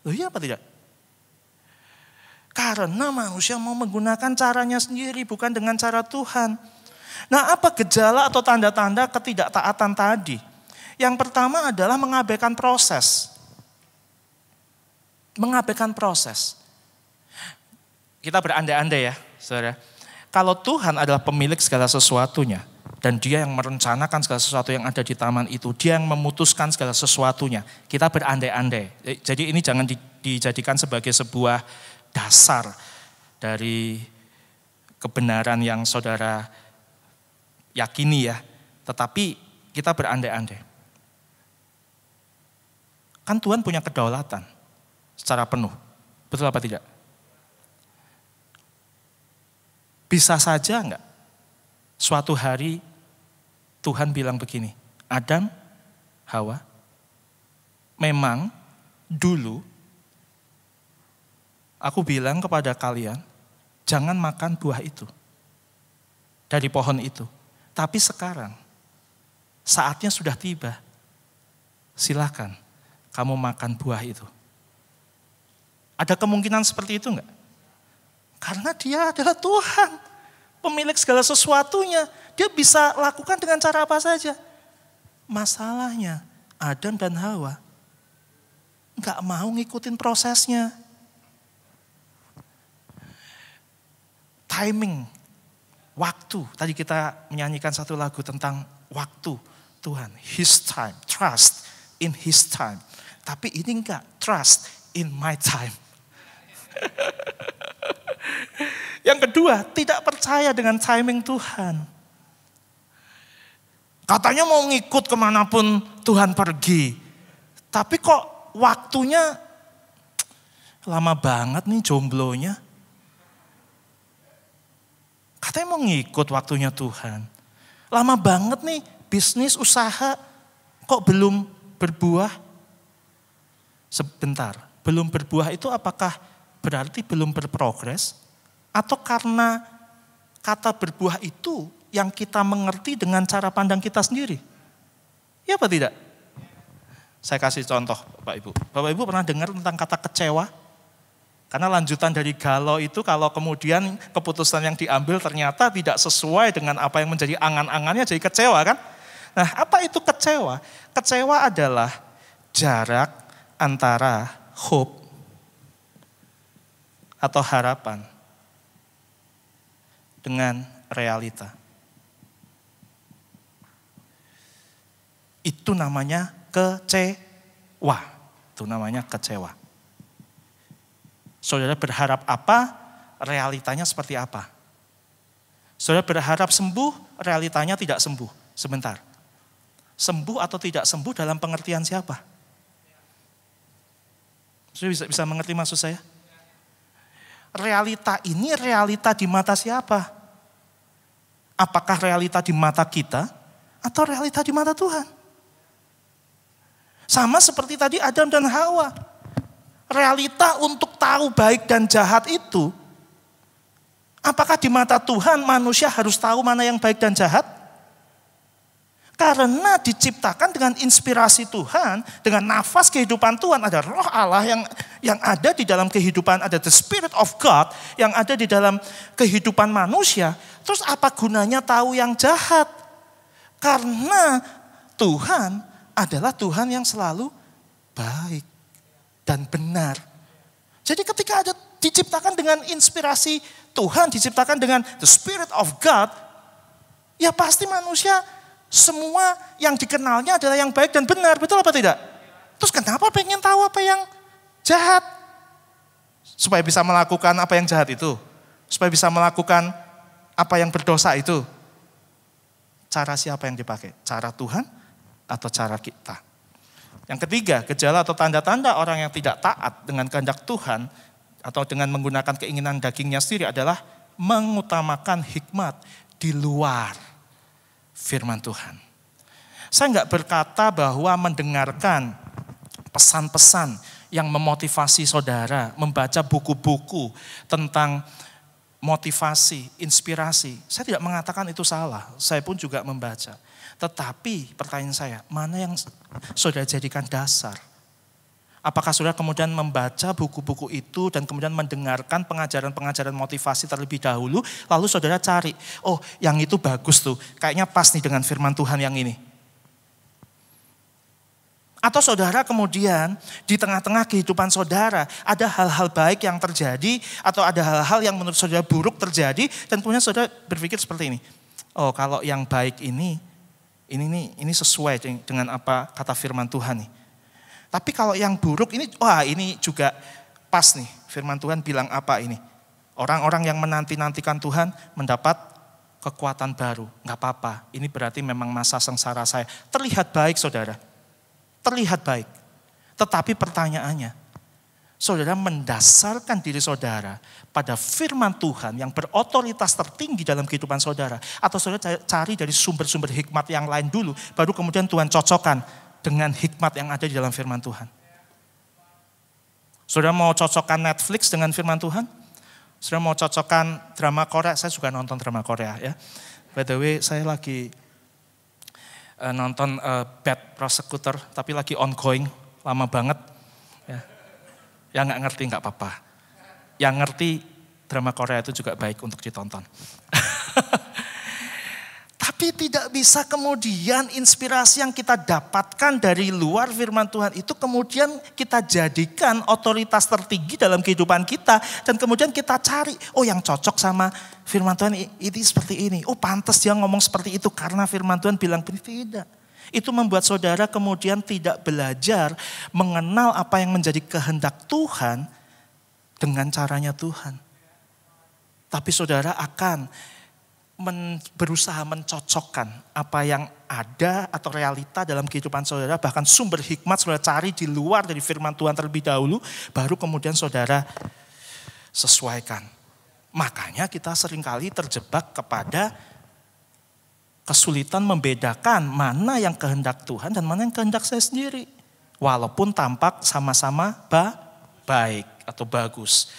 S4: Loh iya apa tidak? Karena manusia mau menggunakan caranya sendiri, bukan dengan cara Tuhan. Nah, apa gejala atau tanda-tanda ketidaktaatan tadi? Yang pertama adalah mengabaikan proses. Mengabaikan proses. Kita berandai-andai ya, saudara. Kalau Tuhan adalah pemilik segala sesuatunya, dan dia yang merencanakan segala sesuatu yang ada di taman itu, dia yang memutuskan segala sesuatunya. Kita berandai-andai. Jadi ini jangan dijadikan sebagai sebuah dasar dari kebenaran yang saudara yakini ya. Tetapi kita berandai-andai. Kan Tuhan punya kedaulatan secara penuh. Betul apa tidak? Bisa saja enggak suatu hari Tuhan bilang begini, Adam, Hawa, memang dulu aku bilang kepada kalian, jangan makan buah itu, dari pohon itu. Tapi sekarang, saatnya sudah tiba. Silakan kamu makan buah itu. Ada kemungkinan seperti itu enggak? Karena dia adalah Tuhan, pemilik segala sesuatunya. Dia bisa lakukan dengan cara apa saja. Masalahnya, Adam dan Hawa enggak mau ngikutin prosesnya. Timing, waktu. Tadi kita menyanyikan satu lagu tentang waktu Tuhan. His time, trust in His time. Tapi ini enggak, trust in my time. Yang kedua, tidak percaya dengan timing Tuhan. Katanya mau ngikut kemanapun Tuhan pergi. Tapi kok waktunya lama banget nih jomblonya. Katanya mau ngikut waktunya Tuhan. Lama banget nih bisnis, usaha, kok belum berbuah? Sebentar, belum berbuah itu apakah berarti belum berprogres? Atau karena kata berbuah itu yang kita mengerti dengan cara pandang kita sendiri? Ya apa tidak? Saya kasih contoh Bapak Ibu. Bapak Ibu pernah dengar tentang kata kecewa? Karena lanjutan dari galau itu kalau kemudian keputusan yang diambil ternyata tidak sesuai dengan apa yang menjadi angan-angannya, jadi kecewa kan? Nah, apa itu kecewa? Kecewa adalah jarak antara hope atau harapan dengan realita. Itu namanya kecewa. Itu namanya kecewa. Saudara berharap apa, realitanya seperti apa. Saudara berharap sembuh, realitanya tidak sembuh. Sebentar. Sembuh atau tidak sembuh dalam pengertian siapa? Saudara bisa mengerti maksud saya? Realita ini realita di mata siapa? Apakah realita di mata kita atau realita di mata Tuhan? Sama seperti tadi Adam dan Hawa. Realita untuk tahu baik dan jahat itu, apakah di mata Tuhan manusia harus tahu mana yang baik dan jahat? Karena diciptakan dengan inspirasi Tuhan, dengan nafas kehidupan Tuhan, ada roh Allah yang ada di dalam kehidupan, ada the Spirit of God yang ada di dalam kehidupan manusia. Terus apa gunanya tahu yang jahat? Karena Tuhan adalah Tuhan yang selalu baik dan benar. Jadi ketika ada diciptakan dengan inspirasi Tuhan, diciptakan dengan the Spirit of God, ya pasti manusia semua yang dikenalnya adalah yang baik dan benar, betul apa tidak? Terus kenapa pengen tahu apa yang jahat? Supaya bisa melakukan apa yang jahat itu. Supaya bisa melakukan apa yang berdosa itu. Cara siapa yang dipakai? Cara Tuhan atau cara kita? Yang ketiga, gejala atau tanda-tanda orang yang tidak taat dengan kehendak Tuhan atau dengan menggunakan keinginan dagingnya sendiri adalah mengutamakan hikmat di luar firman Tuhan. Saya enggak berkata bahwa mendengarkan pesan-pesan yang memotivasi saudara, membaca buku-buku tentang motivasi, inspirasi. Saya tidak mengatakan itu salah, saya pun juga membaca. Tetapi pertanyaan saya, mana yang saudara jadikan dasar? Apakah saudara kemudian membaca buku-buku itu dan kemudian mendengarkan pengajaran-pengajaran motivasi terlebih dahulu, lalu saudara cari, oh yang itu bagus tuh, kayaknya pas nih dengan firman Tuhan yang ini. Atau saudara kemudian di tengah-tengah kehidupan saudara ada hal-hal baik yang terjadi atau ada hal-hal yang menurut saudara buruk terjadi dan kemudian saudara berpikir seperti ini, oh kalau yang baik ini sesuai dengan apa kata firman Tuhan nih. Tapi kalau yang buruk ini, wah ini juga pas nih firman Tuhan bilang apa ini. Orang-orang yang menanti-nantikan Tuhan mendapat kekuatan baru. Gak apa-apa, ini berarti memang masa sengsara saya. Terlihat baik saudara, terlihat baik. Tetapi pertanyaannya, saudara mendasarkan diri saudara pada firman Tuhan yang berotoritas tertinggi dalam kehidupan saudara. Atau saudara cari dari sumber-sumber hikmat yang lain dulu, baru kemudian Tuhan cocokkan dengan hikmat yang ada di dalam firman Tuhan. Saudara mau cocokkan Netflix dengan firman Tuhan? Saudara mau cocokkan drama Korea? Saya juga nonton drama Korea ya. By the way, saya lagi nonton Bad Prosecutor, tapi lagi ongoing, lama banget. Ya. Yang nggak ngerti nggak apa-apa. Yang ngerti drama Korea itu juga baik untuk ditonton. Tapi tidak bisa kemudian inspirasi yang kita dapatkan dari luar firman Tuhan itu kemudian kita jadikan otoritas tertinggi dalam kehidupan kita. Dan kemudian kita cari, oh yang cocok sama firman Tuhan ini seperti ini. Oh pantas dia ngomong seperti itu karena firman Tuhan bilang tidak. Itu membuat saudara kemudian tidak belajar mengenal apa yang menjadi kehendak Tuhan dengan caranya Tuhan. Tapi saudara akan berusaha mencocokkan apa yang ada atau realita dalam kehidupan saudara, bahkan sumber hikmat saudara cari di luar dari firman Tuhan terlebih dahulu, baru kemudian saudara sesuaikan. Makanya kita seringkali terjebak kepada kesulitan membedakan mana yang kehendak Tuhan dan mana yang kehendak saya sendiri. Walaupun tampak sama-sama baik atau bagus.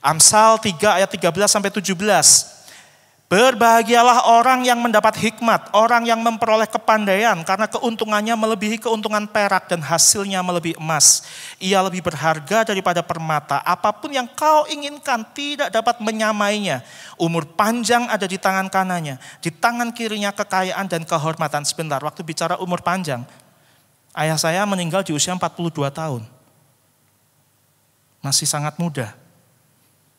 S4: Amsal 3 ayat 13-17. Berbahagialah orang yang mendapat hikmat, orang yang memperoleh kepandaian, karena keuntungannya melebihi keuntungan perak dan hasilnya melebihi emas. Ia lebih berharga daripada permata, apapun yang kau inginkan tidak dapat menyamainya. Umur panjang ada di tangan kanannya, di tangan kirinya kekayaan dan kehormatan. Sebentar, waktu bicara umur panjang, ayah saya meninggal di usia 42 tahun. Masih sangat muda.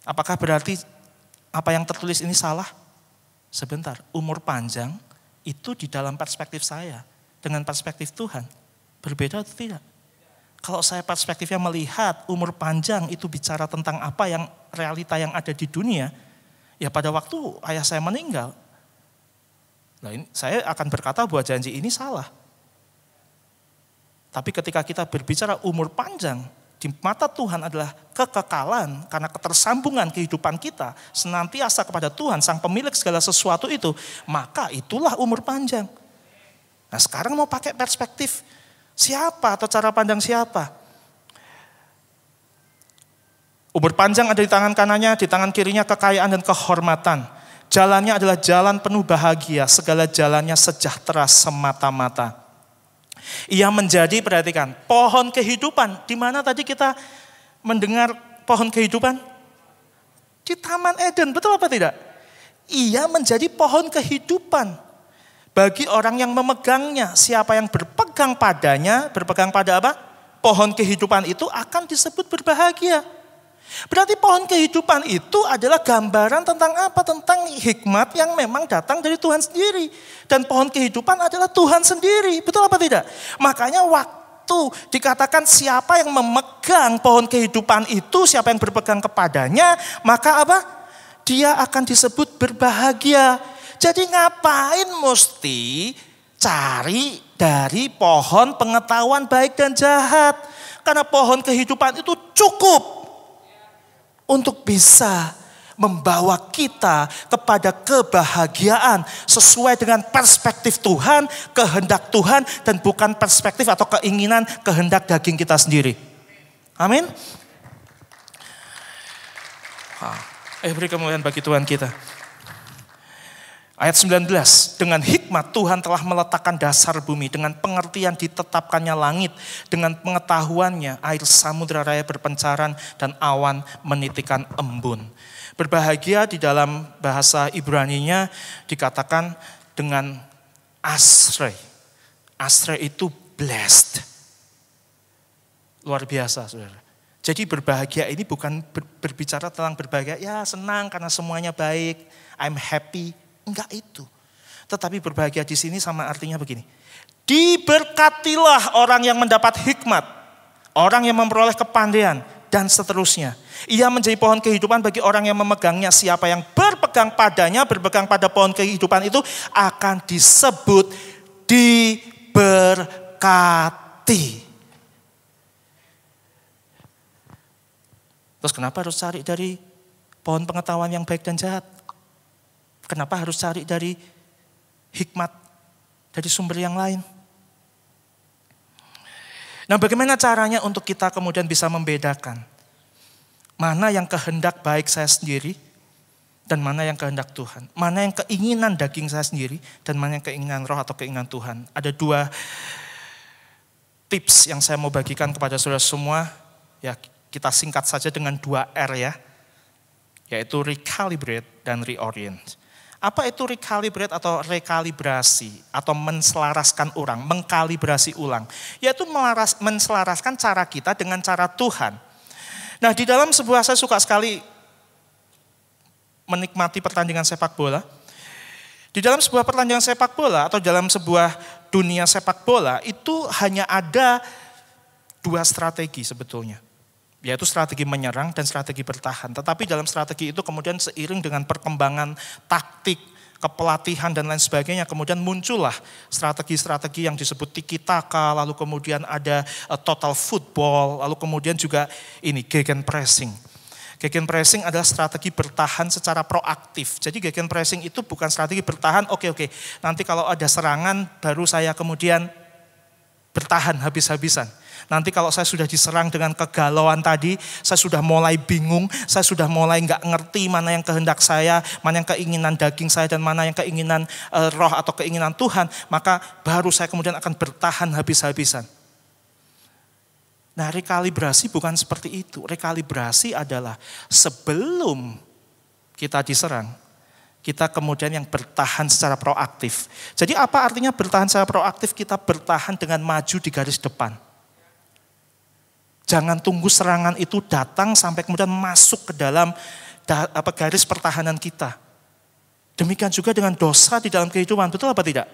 S4: Apakah berarti apa yang tertulis ini salah? Sebentar, umur panjang itu di dalam perspektif saya dengan perspektif Tuhan berbeda atau tidak? Kalau saya perspektifnya melihat umur panjang itu bicara tentang apa yang realita yang ada di dunia, ya pada waktu ayah saya meninggal, nah ini, saya akan berkata bahwa janji ini salah. Tapi ketika kita berbicara umur panjang, di mata Tuhan adalah kekekalan karena ketersambungan kehidupan kita senantiasa kepada Tuhan, sang pemilik segala sesuatu itu, maka itulah umur panjang. Nah sekarang mau pakai perspektif siapa atau cara pandang siapa? Umur panjang ada di tangan kanannya, di tangan kirinya kekayaan dan kehormatan. Jalannya adalah jalan penuh bahagia, segala jalannya sejahtera semata-mata. Ia menjadi, perhatikan, pohon kehidupan. Di mana tadi kita mendengar pohon kehidupan? Di Taman Eden, betul apa tidak? Ia menjadi pohon kehidupan bagi orang yang memegangnya. Siapa yang berpegang padanya, berpegang pada apa? Pohon kehidupan itu akan disebut berbahagia. Berarti pohon kehidupan itu adalah gambaran tentang apa? Tentang hikmat yang memang datang dari Tuhan sendiri. Dan pohon kehidupan adalah Tuhan sendiri. Betul apa tidak? Makanya waktu dikatakan siapa yang memegang pohon kehidupan itu, siapa yang berpegang kepadanya, maka apa? Dia akan disebut berbahagia. Jadi ngapain mesti cari dari pohon pengetahuan baik dan jahat? Karena pohon kehidupan itu cukup untuk bisa membawa kita kepada kebahagiaan sesuai dengan perspektif Tuhan, kehendak Tuhan, dan bukan perspektif atau keinginan kehendak daging kita sendiri. Amin. Beri kemuliaan bagi Tuhan kita. Ayat 19, dengan hikmat Tuhan telah meletakkan dasar bumi, dengan pengertian ditetapkannya langit, dengan pengetahuannya air samudra raya berpencaran dan awan menitikan embun. Berbahagia di dalam bahasa Ibraninya dikatakan dengan asrei. Asrei itu blessed. Luar biasa, saudara. Jadi berbahagia ini bukan berbicara tentang berbahagia, ya senang karena semuanya baik, I'm happy. Enggak itu. Tetapi berbahagia di sini sama artinya begini. Diberkatilah orang yang mendapat hikmat, orang yang memperoleh kepandaian, dan seterusnya. Ia menjadi pohon kehidupan bagi orang yang memegangnya. Siapa yang berpegang padanya, berpegang pada pohon kehidupan itu akan disebut diberkati. Terus kenapa harus cari dari pohon pengetahuan yang baik dan jahat? Kenapa harus cari dari hikmat, dari sumber yang lain? Nah, bagaimana caranya untuk kita kemudian bisa membedakan mana yang kehendak baik saya sendiri dan mana yang kehendak Tuhan? Mana yang keinginan daging saya sendiri dan mana yang keinginan roh atau keinginan Tuhan? Ada 2 tips yang saya mau bagikan kepada saudara semua. Ya, kita singkat saja dengan 2 R ya. Yaitu recalibrate dan reorient. Apa itu recalibrate atau rekalibrasi atau menselaraskan orang, mengkalibrasi ulang? Yaitu menselaraskan cara kita dengan cara Tuhan. Nah, di dalam sebuah, saya suka sekali menikmati pertandingan sepak bola. Di dalam sebuah pertandingan sepak bola atau dalam sebuah dunia sepak bola itu hanya ada 2 strategi sebetulnya. Yaitu strategi menyerang dan strategi bertahan. Tetapi dalam strategi itu kemudian seiring dengan perkembangan taktik, kepelatihan dan lain sebagainya, kemudian muncullah strategi-strategi yang disebut tiki taka, lalu kemudian ada total football, lalu kemudian juga ini gegenpressing. Gegenpressing adalah strategi bertahan secara proaktif. Jadi gegenpressing itu bukan strategi bertahan, oke, nanti kalau ada serangan baru saya kemudian bertahan habis-habisan. Nanti kalau saya sudah diserang dengan kegalauan tadi, saya sudah mulai bingung, saya sudah mulai nggak ngerti mana yang kehendak saya, mana yang keinginan daging saya, dan mana yang keinginan roh atau keinginan Tuhan, maka baru saya kemudian akan bertahan habis-habisan. Nah, rekalibrasi bukan seperti itu. Rekalibrasi adalah sebelum kita diserang, kita kemudian yang bertahan secara proaktif. Jadi apa artinya bertahan secara proaktif? Kita bertahan dengan maju di garis depan. Jangan tunggu serangan itu datang sampai kemudian masuk ke dalam garis pertahanan kita. Demikian juga dengan dosa di dalam kehidupan, betul apa tidak?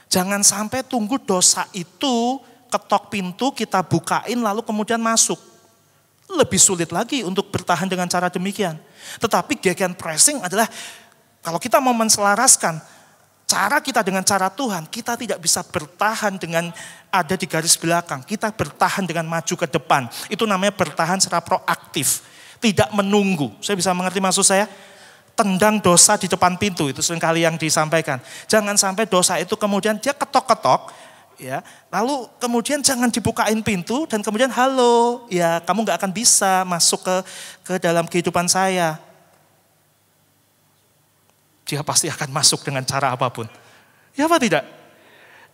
S4: Jangan sampai tunggu dosa itu ketok pintu, kita bukain lalu kemudian masuk. Lebih sulit lagi untuk bertahan dengan cara demikian. Tetapi gegenpressing adalah kalau kita mau menselaraskan cara kita dengan cara Tuhan, kita tidak bisa bertahan dengan ada di garis belakang. Kita bertahan dengan maju ke depan. Itu namanya bertahan secara proaktif. Tidak menunggu. Saya bisa mengerti maksud saya? Tendang dosa di depan pintu. Itu seringkali yang disampaikan. Jangan sampai dosa itu kemudian dia ketok-ketok. Ya, lalu kemudian jangan dibukain pintu dan kemudian halo. Ya, kamu gak akan bisa masuk ke dalam kehidupan saya. Dia pasti akan masuk dengan cara apapun. Ya apa tidak?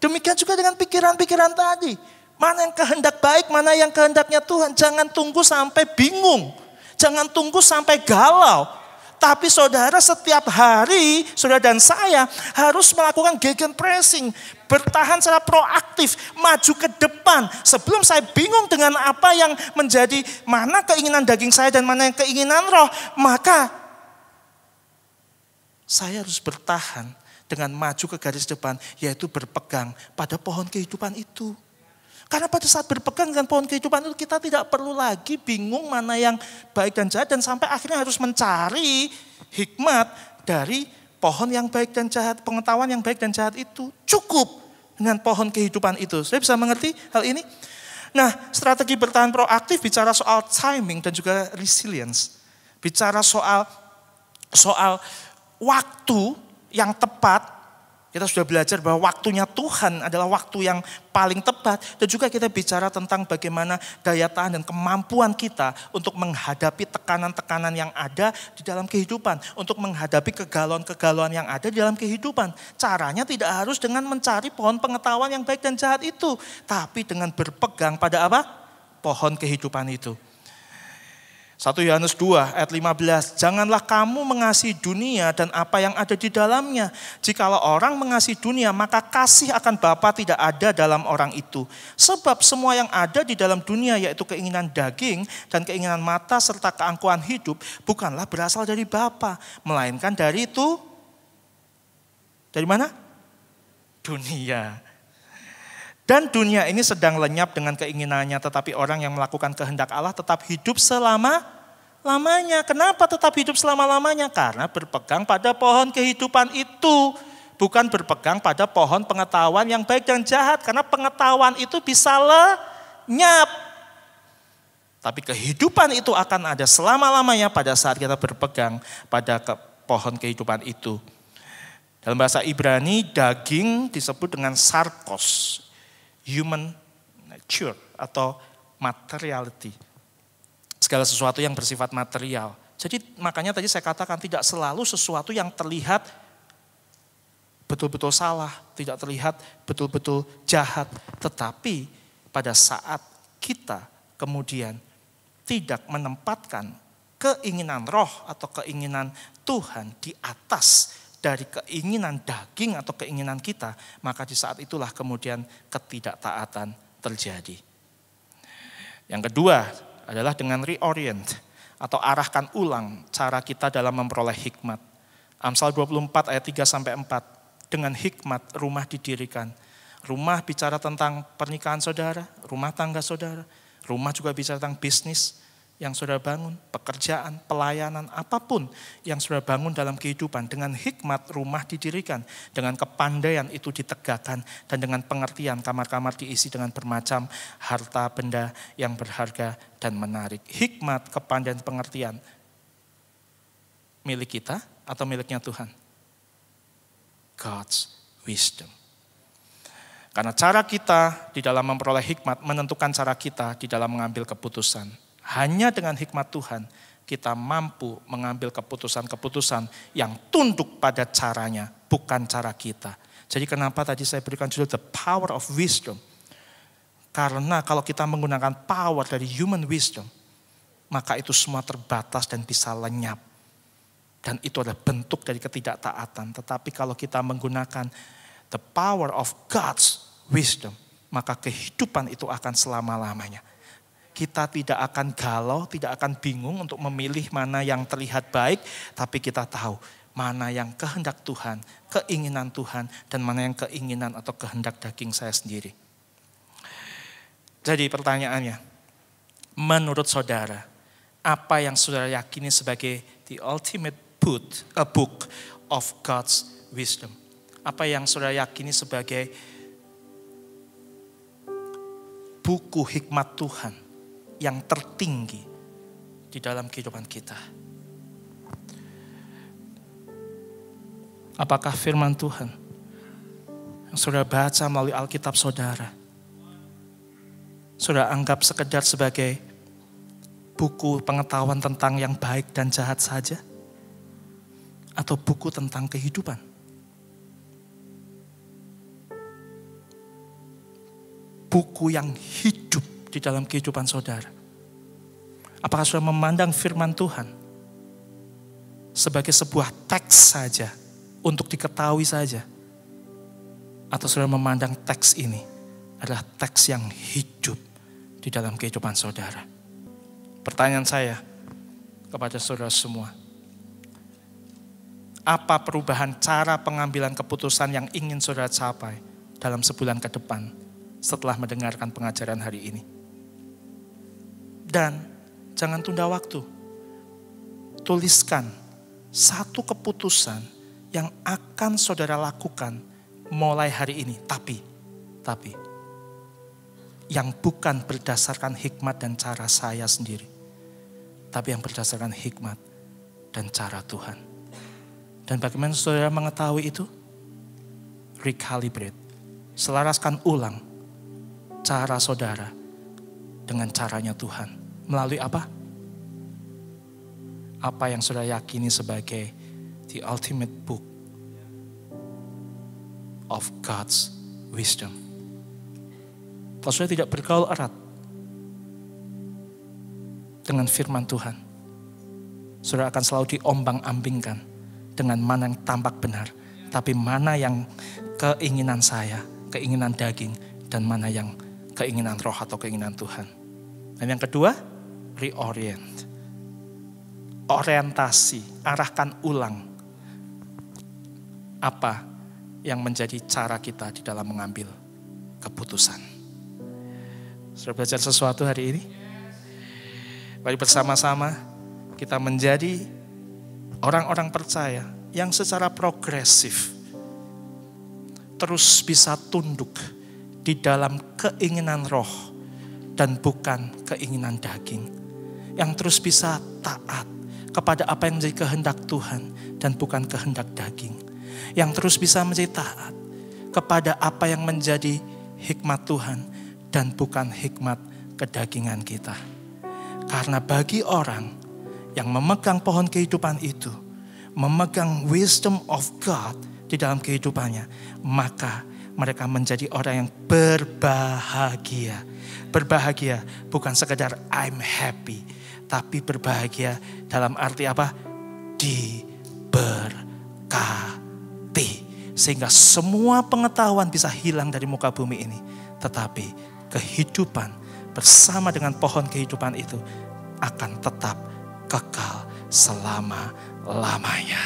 S4: Demikian juga dengan pikiran-pikiran tadi. Mana yang kehendak baik, mana yang kehendaknya Tuhan. Jangan tunggu sampai bingung. Jangan tunggu sampai galau. Tapi saudara setiap hari, saudara dan saya harus melakukan gegenpressing. Bertahan secara proaktif, maju ke depan. Sebelum saya bingung dengan apa yang menjadi mana keinginan daging saya dan mana yang keinginan roh. Maka saya harus bertahan dengan maju ke garis depan, yaitu berpegang pada pohon kehidupan itu. Karena pada saat berpegang dengan pohon kehidupan itu, kita tidak perlu lagi bingung mana yang baik dan jahat, dan sampai akhirnya harus mencari hikmat dari pohon yang baik dan jahat, pengetahuan yang baik dan jahat itu. Cukup dengan pohon kehidupan itu. Saya bisa mengerti hal ini? Nah, strategi bertahan proaktif bicara soal timing dan juga resilience. Bicara soal waktu yang tepat. Kita sudah belajar bahwa waktunya Tuhan adalah waktu yang paling tepat. Dan juga kita bicara tentang bagaimana daya tahan dan kemampuan kita untuk menghadapi tekanan-tekanan yang ada di dalam kehidupan. Untuk menghadapi kegalauan-kegalauan yang ada di dalam kehidupan. Caranya tidak harus dengan mencari pohon pengetahuan yang baik dan jahat itu. Tapi dengan berpegang pada apa? Pohon kehidupan itu. 1 Yohanes 2 ayat 15, janganlah kamu mengasihi dunia dan apa yang ada di dalamnya. Jikalau orang mengasihi dunia, maka kasih akan Bapa tidak ada dalam orang itu. Sebab semua yang ada di dalam dunia, yaitu keinginan daging dan keinginan mata serta keangkuhan hidup, bukanlah berasal dari Bapa, melainkan dari itu. Dari mana? Dunia. Dan dunia ini sedang lenyap dengan keinginannya, tetapi orang yang melakukan kehendak Allah tetap hidup selama-lamanya. Kenapa tetap hidup selama-lamanya? Karena berpegang pada pohon kehidupan itu. Bukan berpegang pada pohon pengetahuan yang baik dan jahat. Karena pengetahuan itu bisa lenyap. Tapi kehidupan itu akan ada selama-lamanya pada saat kita berpegang pada pohon kehidupan itu. Dalam bahasa Ibrani, daging disebut dengan sarkos, human nature atau materiality. Segala sesuatu yang bersifat material. Jadi makanya tadi saya katakan tidak selalu sesuatu yang terlihat betul-betul salah, tidak terlihat betul-betul jahat. Tetapi pada saat kita kemudian tidak menempatkan keinginan roh atau keinginan Tuhan di atas dari keinginan daging atau keinginan kita, maka di saat itulah kemudian ketidaktaatan terjadi. Yang kedua adalah dengan reorient atau arahkan ulang cara kita dalam memperoleh hikmat. Amsal 24 ayat 3-4, dengan hikmat rumah didirikan. Rumah bicara tentang pernikahan saudara, rumah tangga saudara. Rumah juga bicara tentang bisnis yang saudara bangun, pekerjaan, pelayanan, apapun yang saudara bangun dalam kehidupan. Dengan hikmat rumah didirikan, dengan kepandaian itu ditegakkan, dan dengan pengertian kamar-kamar diisi dengan bermacam harta benda yang berharga dan menarik. Hikmat, kepandaian, pengertian milik kita atau miliknya Tuhan? God's wisdom. Karena cara kita di dalam memperoleh hikmat menentukan cara kita di dalam mengambil keputusan. Hanya dengan hikmat Tuhan kita mampu mengambil keputusan-keputusan yang tunduk pada caranya, bukan cara kita. Jadi kenapa tadi saya berikan judul The Power of Wisdom? Karena kalau kita menggunakan power dari human wisdom, maka itu semua terbatas dan bisa lenyap. Dan itu adalah bentuk dari ketidaktaatan. Tetapi kalau kita menggunakan the power of God's wisdom, maka kehidupan itu akan selama-lamanya. Kita tidak akan galau, tidak akan bingung untuk memilih mana yang terlihat baik, tapi kita tahu mana yang kehendak Tuhan, keinginan Tuhan, dan mana yang keinginan atau kehendak daging saya sendiri. Jadi pertanyaannya, menurut saudara, apa yang saudara yakini sebagai the ultimate book of God's wisdom? Apa yang saudara yakini sebagai buku hikmat Tuhan yang tertinggi di dalam kehidupan kita? Apakah firman Tuhan yang saudara baca melalui Alkitab saudara, saudara anggap sekedar sebagai buku pengetahuan tentang yang baik dan jahat saja? Atau buku tentang kehidupan? Buku yang hidup di dalam kehidupan saudara. Apakah saudara memandang firman Tuhan sebagai sebuah teks saja, untuk diketahui saja? Atau saudara memandang teks ini adalah teks yang hidup di dalam kehidupan saudara? Pertanyaan saya kepada saudara semua, apa perubahan cara pengambilan keputusan yang ingin saudara capai dalam sebulan ke depan setelah mendengarkan pengajaran hari ini? Dan jangan tunda waktu. Tuliskan satu keputusan yang akan saudara lakukan mulai hari ini. Tapi yang bukan berdasarkan hikmat dan cara saya sendiri, tapi yang berdasarkan hikmat dan cara Tuhan. Dan bagaimana saudara mengetahui itu? Recalibrate. Selaraskan ulang cara saudara dengan caranya Tuhan. Melalui apa? Apa yang saudara yakini sebagai the ultimate book of God's wisdom. Kalau saudara tidak bergaul erat dengan firman Tuhan, saudara akan selalu diombang-ambingkan dengan mana yang tampak benar, tapi mana yang keinginan saya, keinginan daging, dan mana yang keinginan roh atau keinginan Tuhan. Dan yang kedua, reorient. Orientasi, arahkan ulang apa yang menjadi cara kita di dalam mengambil keputusan. Sudah belajar sesuatu hari ini? Mari bersama-sama kita menjadi orang-orang percaya yang secara progresif terus bisa tunduk di dalam keinginan roh dan bukan keinginan daging. Yang terus bisa taat kepada apa yang menjadi kehendak Tuhan dan bukan kehendak daging. Yang terus bisa menjadi taat kepada apa yang menjadi hikmat Tuhan dan bukan hikmat kedagingan kita. Karena bagi orang yang memegang pohon kehidupan itu, memegang wisdom of God di dalam kehidupannya, maka mereka menjadi orang yang berbahagia. Berbahagia bukan sekedar I'm happy, tapi berbahagia dalam arti apa? Diberkati. Sehingga semua pengetahuan bisa hilang dari muka bumi ini. Tetapi kehidupan bersama dengan pohon kehidupan itu akan tetap kekal selama-lamanya.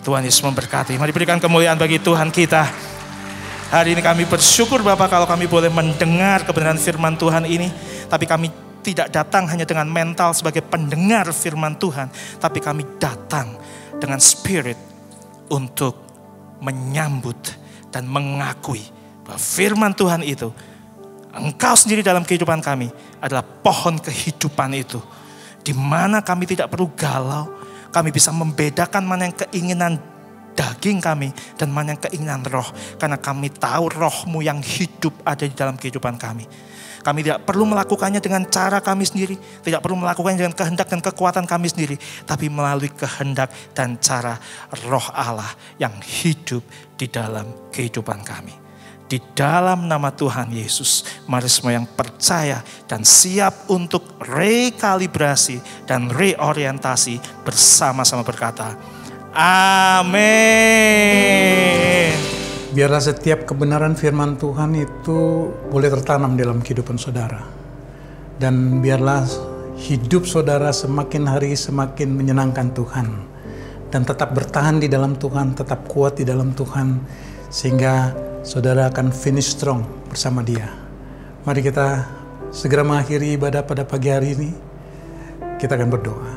S4: Tuhan Yesus memberkati. Mari berikan kemuliaan bagi Tuhan kita. Hari ini kami bersyukur Bapak kalau kami boleh mendengar kebenaran firman Tuhan ini. Tapi kami tidak datang hanya dengan mental sebagai pendengar firman Tuhan. Tapi kami datang dengan spirit untuk menyambut dan mengakui bahwa firman Tuhan itu, Engkau sendiri dalam kehidupan kami adalah pohon kehidupan itu. Di mana kami tidak perlu galau. Kami bisa membedakan mana yang keinginan daging kami dan mana yang keinginan roh. Karena kami tahu roh-Mu yang hidup ada di dalam kehidupan kami. Kami tidak perlu melakukannya dengan cara kami sendiri. Tidak perlu melakukannya dengan kehendak dan kekuatan kami sendiri. Tapi melalui kehendak dan cara roh Allah yang hidup di dalam kehidupan kami. Di dalam nama Tuhan Yesus, mari semua yang percaya dan siap untuk rekalibrasi dan reorientasi bersama-sama berkata, amin.
S2: Biarlah setiap kebenaran firman Tuhan itu boleh tertanam dalam kehidupan saudara. Dan biarlah hidup saudara semakin hari semakin menyenangkan Tuhan. Dan tetap bertahan di dalam Tuhan, tetap kuat di dalam Tuhan. Sehingga saudara akan finish strong bersama Dia. Mari kita segera mengakhiri ibadah pada pagi hari ini. Kita akan berdoa.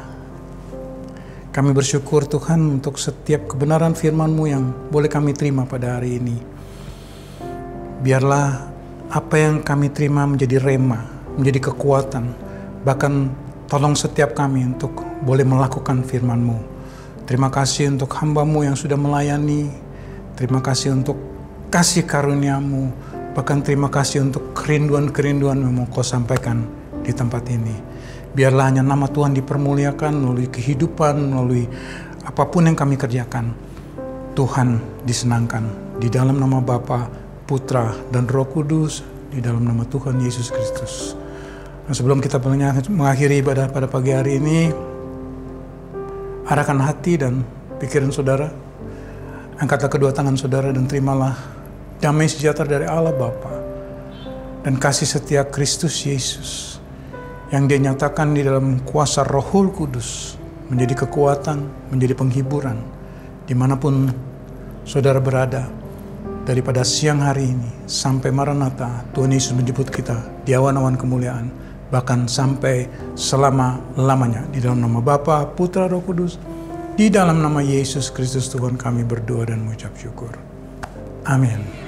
S2: Kami bersyukur Tuhan untuk setiap kebenaran firman-Mu yang boleh kami terima pada hari ini. Biarlah apa yang kami terima menjadi rema, menjadi kekuatan. Bahkan tolong setiap kami untuk boleh melakukan firman-Mu. Terima kasih untuk hamba-Mu yang sudah melayani. Terima kasih untuk kasih karunia-Mu. Bahkan terima kasih untuk kerinduan-kerinduan yang mau Kau sampaikan di tempat ini. Biarlah hanya nama Tuhan dipermuliakan melalui kehidupan, melalui apapun yang kami kerjakan. Tuhan disenangkan. Di dalam nama Bapa, Putra, dan Roh Kudus. Di dalam nama Tuhan Yesus Kristus. Nah, sebelum kita mengakhiri ibadah pada pagi hari ini, arahkan hati dan pikiran saudara. Angkatlah kedua tangan saudara dan terimalah damai sejahtera dari Allah Bapa dan kasih setia Kristus Yesus yang Dia nyatakan di dalam kuasa Rohul Kudus menjadi kekuatan, menjadi penghiburan dimanapun saudara berada. Daripada siang hari ini sampai Maranatha, Tuhan Yesus menjemput kita di awan-awan kemuliaan, bahkan sampai selama-lamanya. Di dalam nama Bapa, Putra, Roh Kudus, di dalam nama Yesus Kristus Tuhan kami berdoa dan mengucap syukur. Amin.